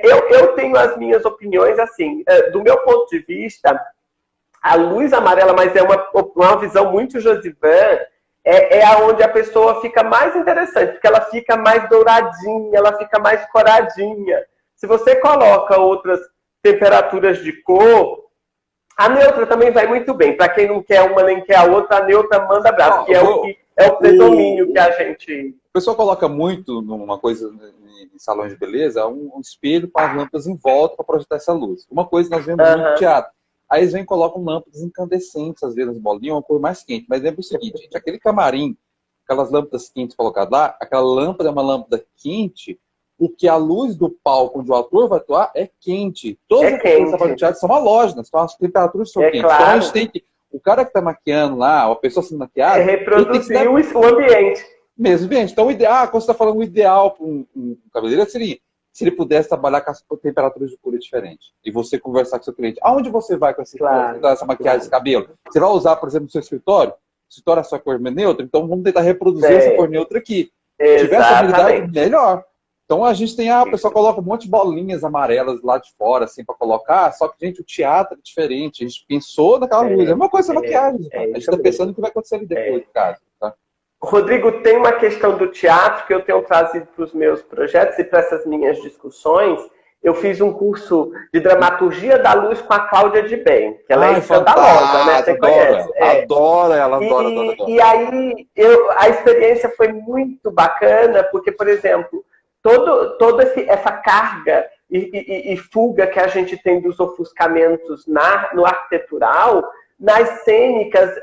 Eu tenho as minhas opiniões, assim, do meu ponto de vista, a luz amarela, mas é uma visão muito Josivan, é aonde a pessoa fica mais interessante, porque ela fica mais douradinha, ela fica mais coradinha. Se você coloca outras temperaturas de cor, a neutra também vai muito bem. Para quem não quer uma nem quer a outra, a neutra manda abraço, que é o predomínio que a gente... O pessoal coloca muito numa coisa em salões de beleza, um espelho com as lâmpadas em volta para projetar essa luz. Uma coisa que nós vemos muito no teatro. Aí eles vêm e colocam lâmpadas incandescentes, às vezes bolinhas, uma cor mais quente. Mas lembra o seguinte, gente, aquele camarim, aquelas lâmpadas quentes colocadas lá, aquela lâmpada é uma lâmpada quente, porque a luz do palco onde o ator vai atuar é quente. Todas as coisas que teatro são halógenas, então as temperaturas são quentes. Claro. Então a gente tem que... O cara que está maquiando lá, a pessoa sendo maquiada... reproduzir o ambiente. Mesmo ambiente. Então, quando você está falando o ideal para um cabeleireiro, seria se ele pudesse trabalhar com as temperaturas de cor diferentes. E você conversar com o seu cliente. Aonde você vai com essa maquiagem, esse cabelo? Você vai usar, por exemplo, no seu escritório? O escritório é a sua cor neutra? Então vamos tentar reproduzir essa cor neutra aqui. Se tiver essa habilidade, melhor. Então a gente tem, o pessoal coloca um monte de bolinhas amarelas lá de fora, assim, para colocar. Só que, gente, o teatro é diferente. A gente pensou naquela luz. É uma coisa maquiagem. A gente está pensando no que vai acontecer ali depois do caso. Tá? Rodrigo, tem uma questão do teatro que eu tenho trazido para os meus projetos e para essas minhas discussões. Eu fiz um curso de dramaturgia da luz com a Cláudia de Bem, que ela é escandalosa, né? Você conhece? Adoro ela, adoro. E aí, a experiência foi muito bacana, porque, por exemplo, toda essa carga e fuga que a gente tem dos ofuscamentos no arquitetural, nas cênicas,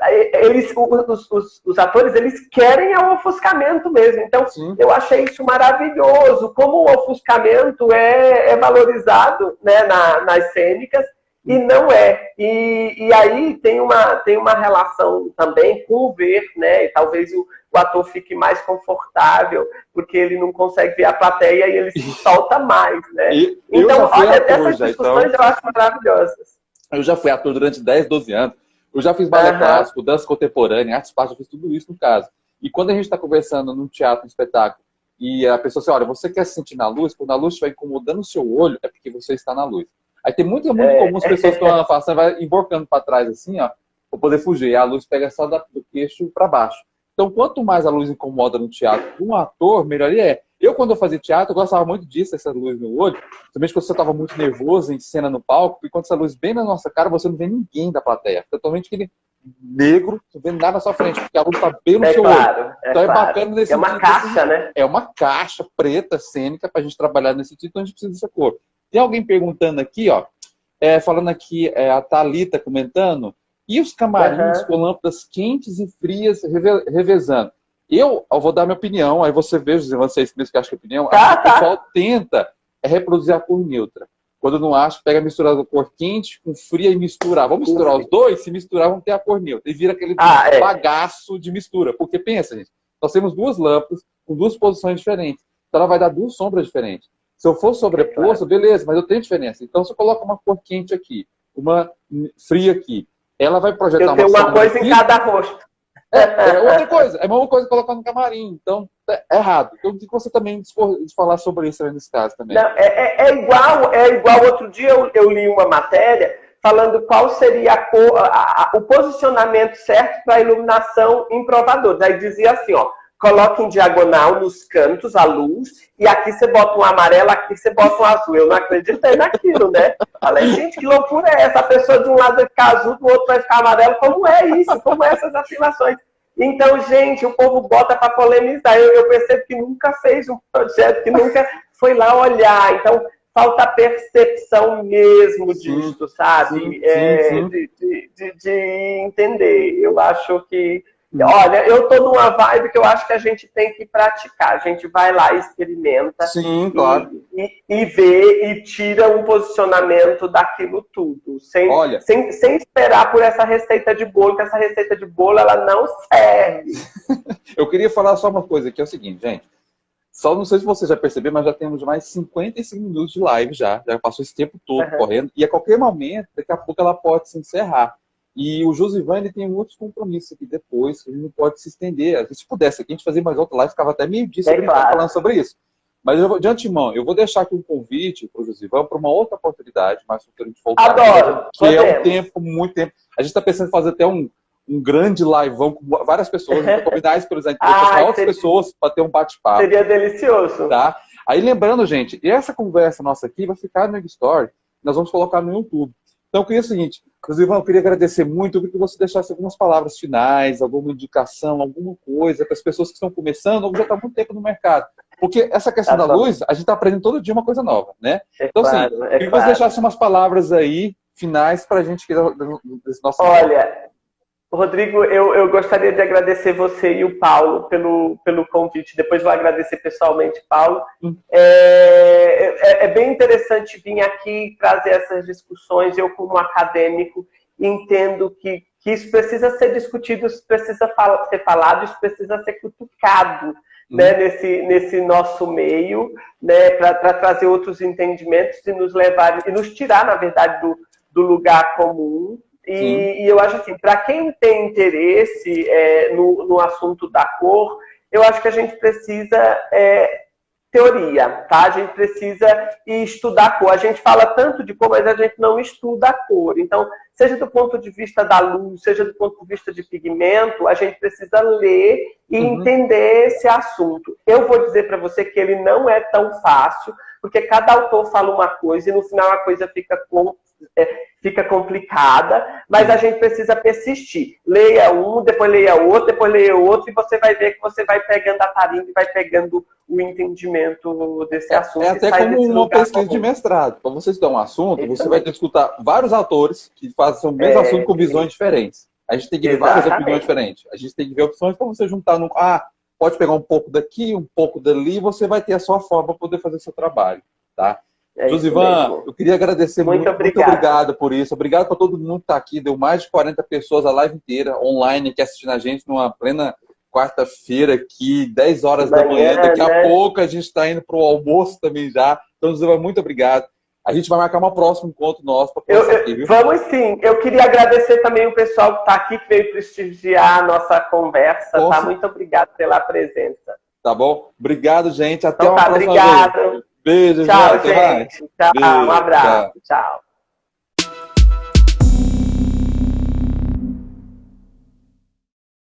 os atores, eles querem o ofuscamento mesmo. Então, eu achei isso maravilhoso, como o ofuscamento é valorizado, né, nas cênicas, e não é. E aí tem uma relação também com o ver, né, e talvez o ator fique mais confortável, porque ele não consegue ver a plateia e ele se solta mais, né? Então, olha, essas discussões eu acho maravilhosas. Eu já fui ator durante 10, 12 anos. Eu já fiz balé clássico, dança contemporânea, artes plásticas, eu fiz tudo isso no caso. E quando a gente está conversando num teatro, num espetáculo, e a pessoa assim, olha, você quer se sentir na luz? Quando a luz estiver incomodando o seu olho, é porque você está na luz. Aí tem muito comum as pessoas que estão afastando, vai emborcando para trás assim, ó, para poder fugir. E a luz pega só do queixo para baixo. Então, quanto mais a luz incomoda no teatro um ator, melhor ele é. Eu, quando eu fazia teatro, eu gostava muito disso, essa luz no olho. Também quando você estava muito nervoso em cena no palco, e quando essa luz bem na nossa cara, você não vê ninguém da plateia. Totalmente aquele negro, não vê nada na sua frente, porque a luz está bem no seu olho. Então é bacana nesse sentido. É uma caixa, né? É uma caixa preta, cênica, para a gente trabalhar nesse sentido, então a gente precisa dessa cor. Tem alguém perguntando aqui, ó, falando aqui, a Thalita comentando, e os camarins com lâmpadas quentes e frias revezando? Eu vou dar minha opinião, aí você vê, vocês mesmos que acham que é opinião, o pessoal tenta reproduzir a cor neutra. Quando não acha, pega misturar a cor quente com fria e misturar. Vamos misturar os dois? Se misturar, vamos ter a cor neutra. E vira aquele bagaço de mistura. Porque pensa, gente, Nós temos duas lâmpadas com duas posições diferentes. Então ela vai dar duas sombras diferentes. Se eu for sobreposto, beleza, mas eu tenho diferença. Então se eu coloco uma cor quente aqui, uma fria aqui, ela vai projetar uma sombra. Eu tenho uma coisa aqui, em cada rosto. É outra coisa. É a mesma coisa que colocar no camarim. Então, é errado. Então, eu que você também falar sobre isso nesse caso também. Não, é igual. Outro dia eu li uma matéria falando qual seria o posicionamento certo para a iluminação em provadores. Aí dizia assim, ó, coloca em diagonal nos cantos a luz, e aqui você bota um amarelo, aqui você bota um azul. Eu não acreditei naquilo, né? Falei, gente, que loucura é essa? A pessoa de um lado vai ficar azul, do outro vai ficar amarelo. Como é isso? Como é essas afirmações? Então, gente, o povo bota para polemizar. Eu percebo que nunca fez um projeto, que nunca foi lá olhar. Então, falta percepção mesmo disso, sabe? Sim. De entender. Eu acho que... Olha, eu tô numa vibe que eu acho que a gente tem que praticar. A gente vai lá e experimenta. Sim, claro. E vê e tira um posicionamento daquilo tudo. Sem esperar por essa receita de bolo, que essa receita de bolo, ela não serve. Eu queria falar só uma coisa, que é o seguinte, gente. Só não sei se você já percebeu, mas já temos mais 55 minutos de live já. Já passou esse tempo todo correndo. E a qualquer momento, daqui a pouco ela pode se encerrar. E o Josivan, ele tem outros compromissos aqui depois, que a gente não pode se estender. Se pudesse aqui, a gente fazia mais outra live, ficava até meio-dia falando sobre isso. Mas, de antemão, eu vou deixar aqui um convite para o Josivan para uma outra oportunidade, mais futuramente voltar. Adoro! Que é um tempo, muito tempo. A gente está pensando em fazer até um grande liveão com várias pessoas, convidar isso, por exemplo, outras pessoas para ter um bate-papo. Seria delicioso. Tá? Aí, lembrando, gente, essa conversa nossa aqui vai ficar no Story, nós vamos colocar no YouTube. Então, eu queria o seguinte, inclusive, eu queria agradecer muito, eu queria que você deixasse algumas palavras finais, alguma indicação, alguma coisa para as pessoas que estão começando ou já estão há muito tempo no mercado. Porque essa questão da luz, a gente está aprendendo todo dia uma coisa nova, né? Então, assim, eu queria que você deixasse umas palavras aí, finais, para a gente desse nosso... Olha, Rodrigo, eu gostaria de agradecer você e o Paulo pelo convite. Depois vou agradecer pessoalmente, Paulo. É bem interessante vir aqui trazer essas discussões. Eu, como acadêmico, entendo que isso precisa ser discutido, isso precisa ser falado, isso precisa ser cutucado, né, nesse nosso meio, né, para trazer outros entendimentos e nos levar, e nos tirar, na verdade, do lugar comum. E eu acho assim, para quem tem interesse no assunto da cor, eu acho que a gente precisa teoria, tá? A gente precisa estudar a cor. A gente fala tanto de cor, mas a gente não estuda a cor. Então, seja do ponto de vista da luz, seja do ponto de vista de pigmento, a gente precisa ler e entender esse assunto. Eu vou dizer para você que ele não é tão fácil, porque cada autor fala uma coisa e no final a coisa fica complicada, mas a gente precisa persistir. Leia um, depois leia outro, depois leia outro, e você vai ver que você vai pegando a tarimba e vai pegando o entendimento desse assunto. É até como uma pesquisa de mestrado. Para você estudar um assunto, você vai ter que escutar vários autores que fazem o mesmo assunto com visões diferentes. A gente tem que ver várias opiniões diferentes. A gente tem que ver opções para você juntar no... pode pegar um pouco daqui, um pouco dali, e você vai ter a sua forma para poder fazer o seu trabalho, tá? Josivan, eu queria agradecer muito obrigado por isso. Obrigado para todo mundo que está aqui. Deu mais de 40 pessoas a live inteira online aqui assistindo a gente numa plena quarta-feira aqui, 10 horas da manhã. Daqui a pouco a gente está indo para o almoço também já. Então, Josivan, muito obrigado. A gente vai marcar um próximo encontro nosso para conversar aqui, viu? Vamos sim. Eu queria agradecer também o pessoal que está aqui, que veio prestigiar a nossa conversa. Tá? Muito obrigado pela presença. Tá bom? Obrigado, gente. Até uma próxima vez. Beijo, tchau, gente. Tchau, beijo, um abraço. Tchau.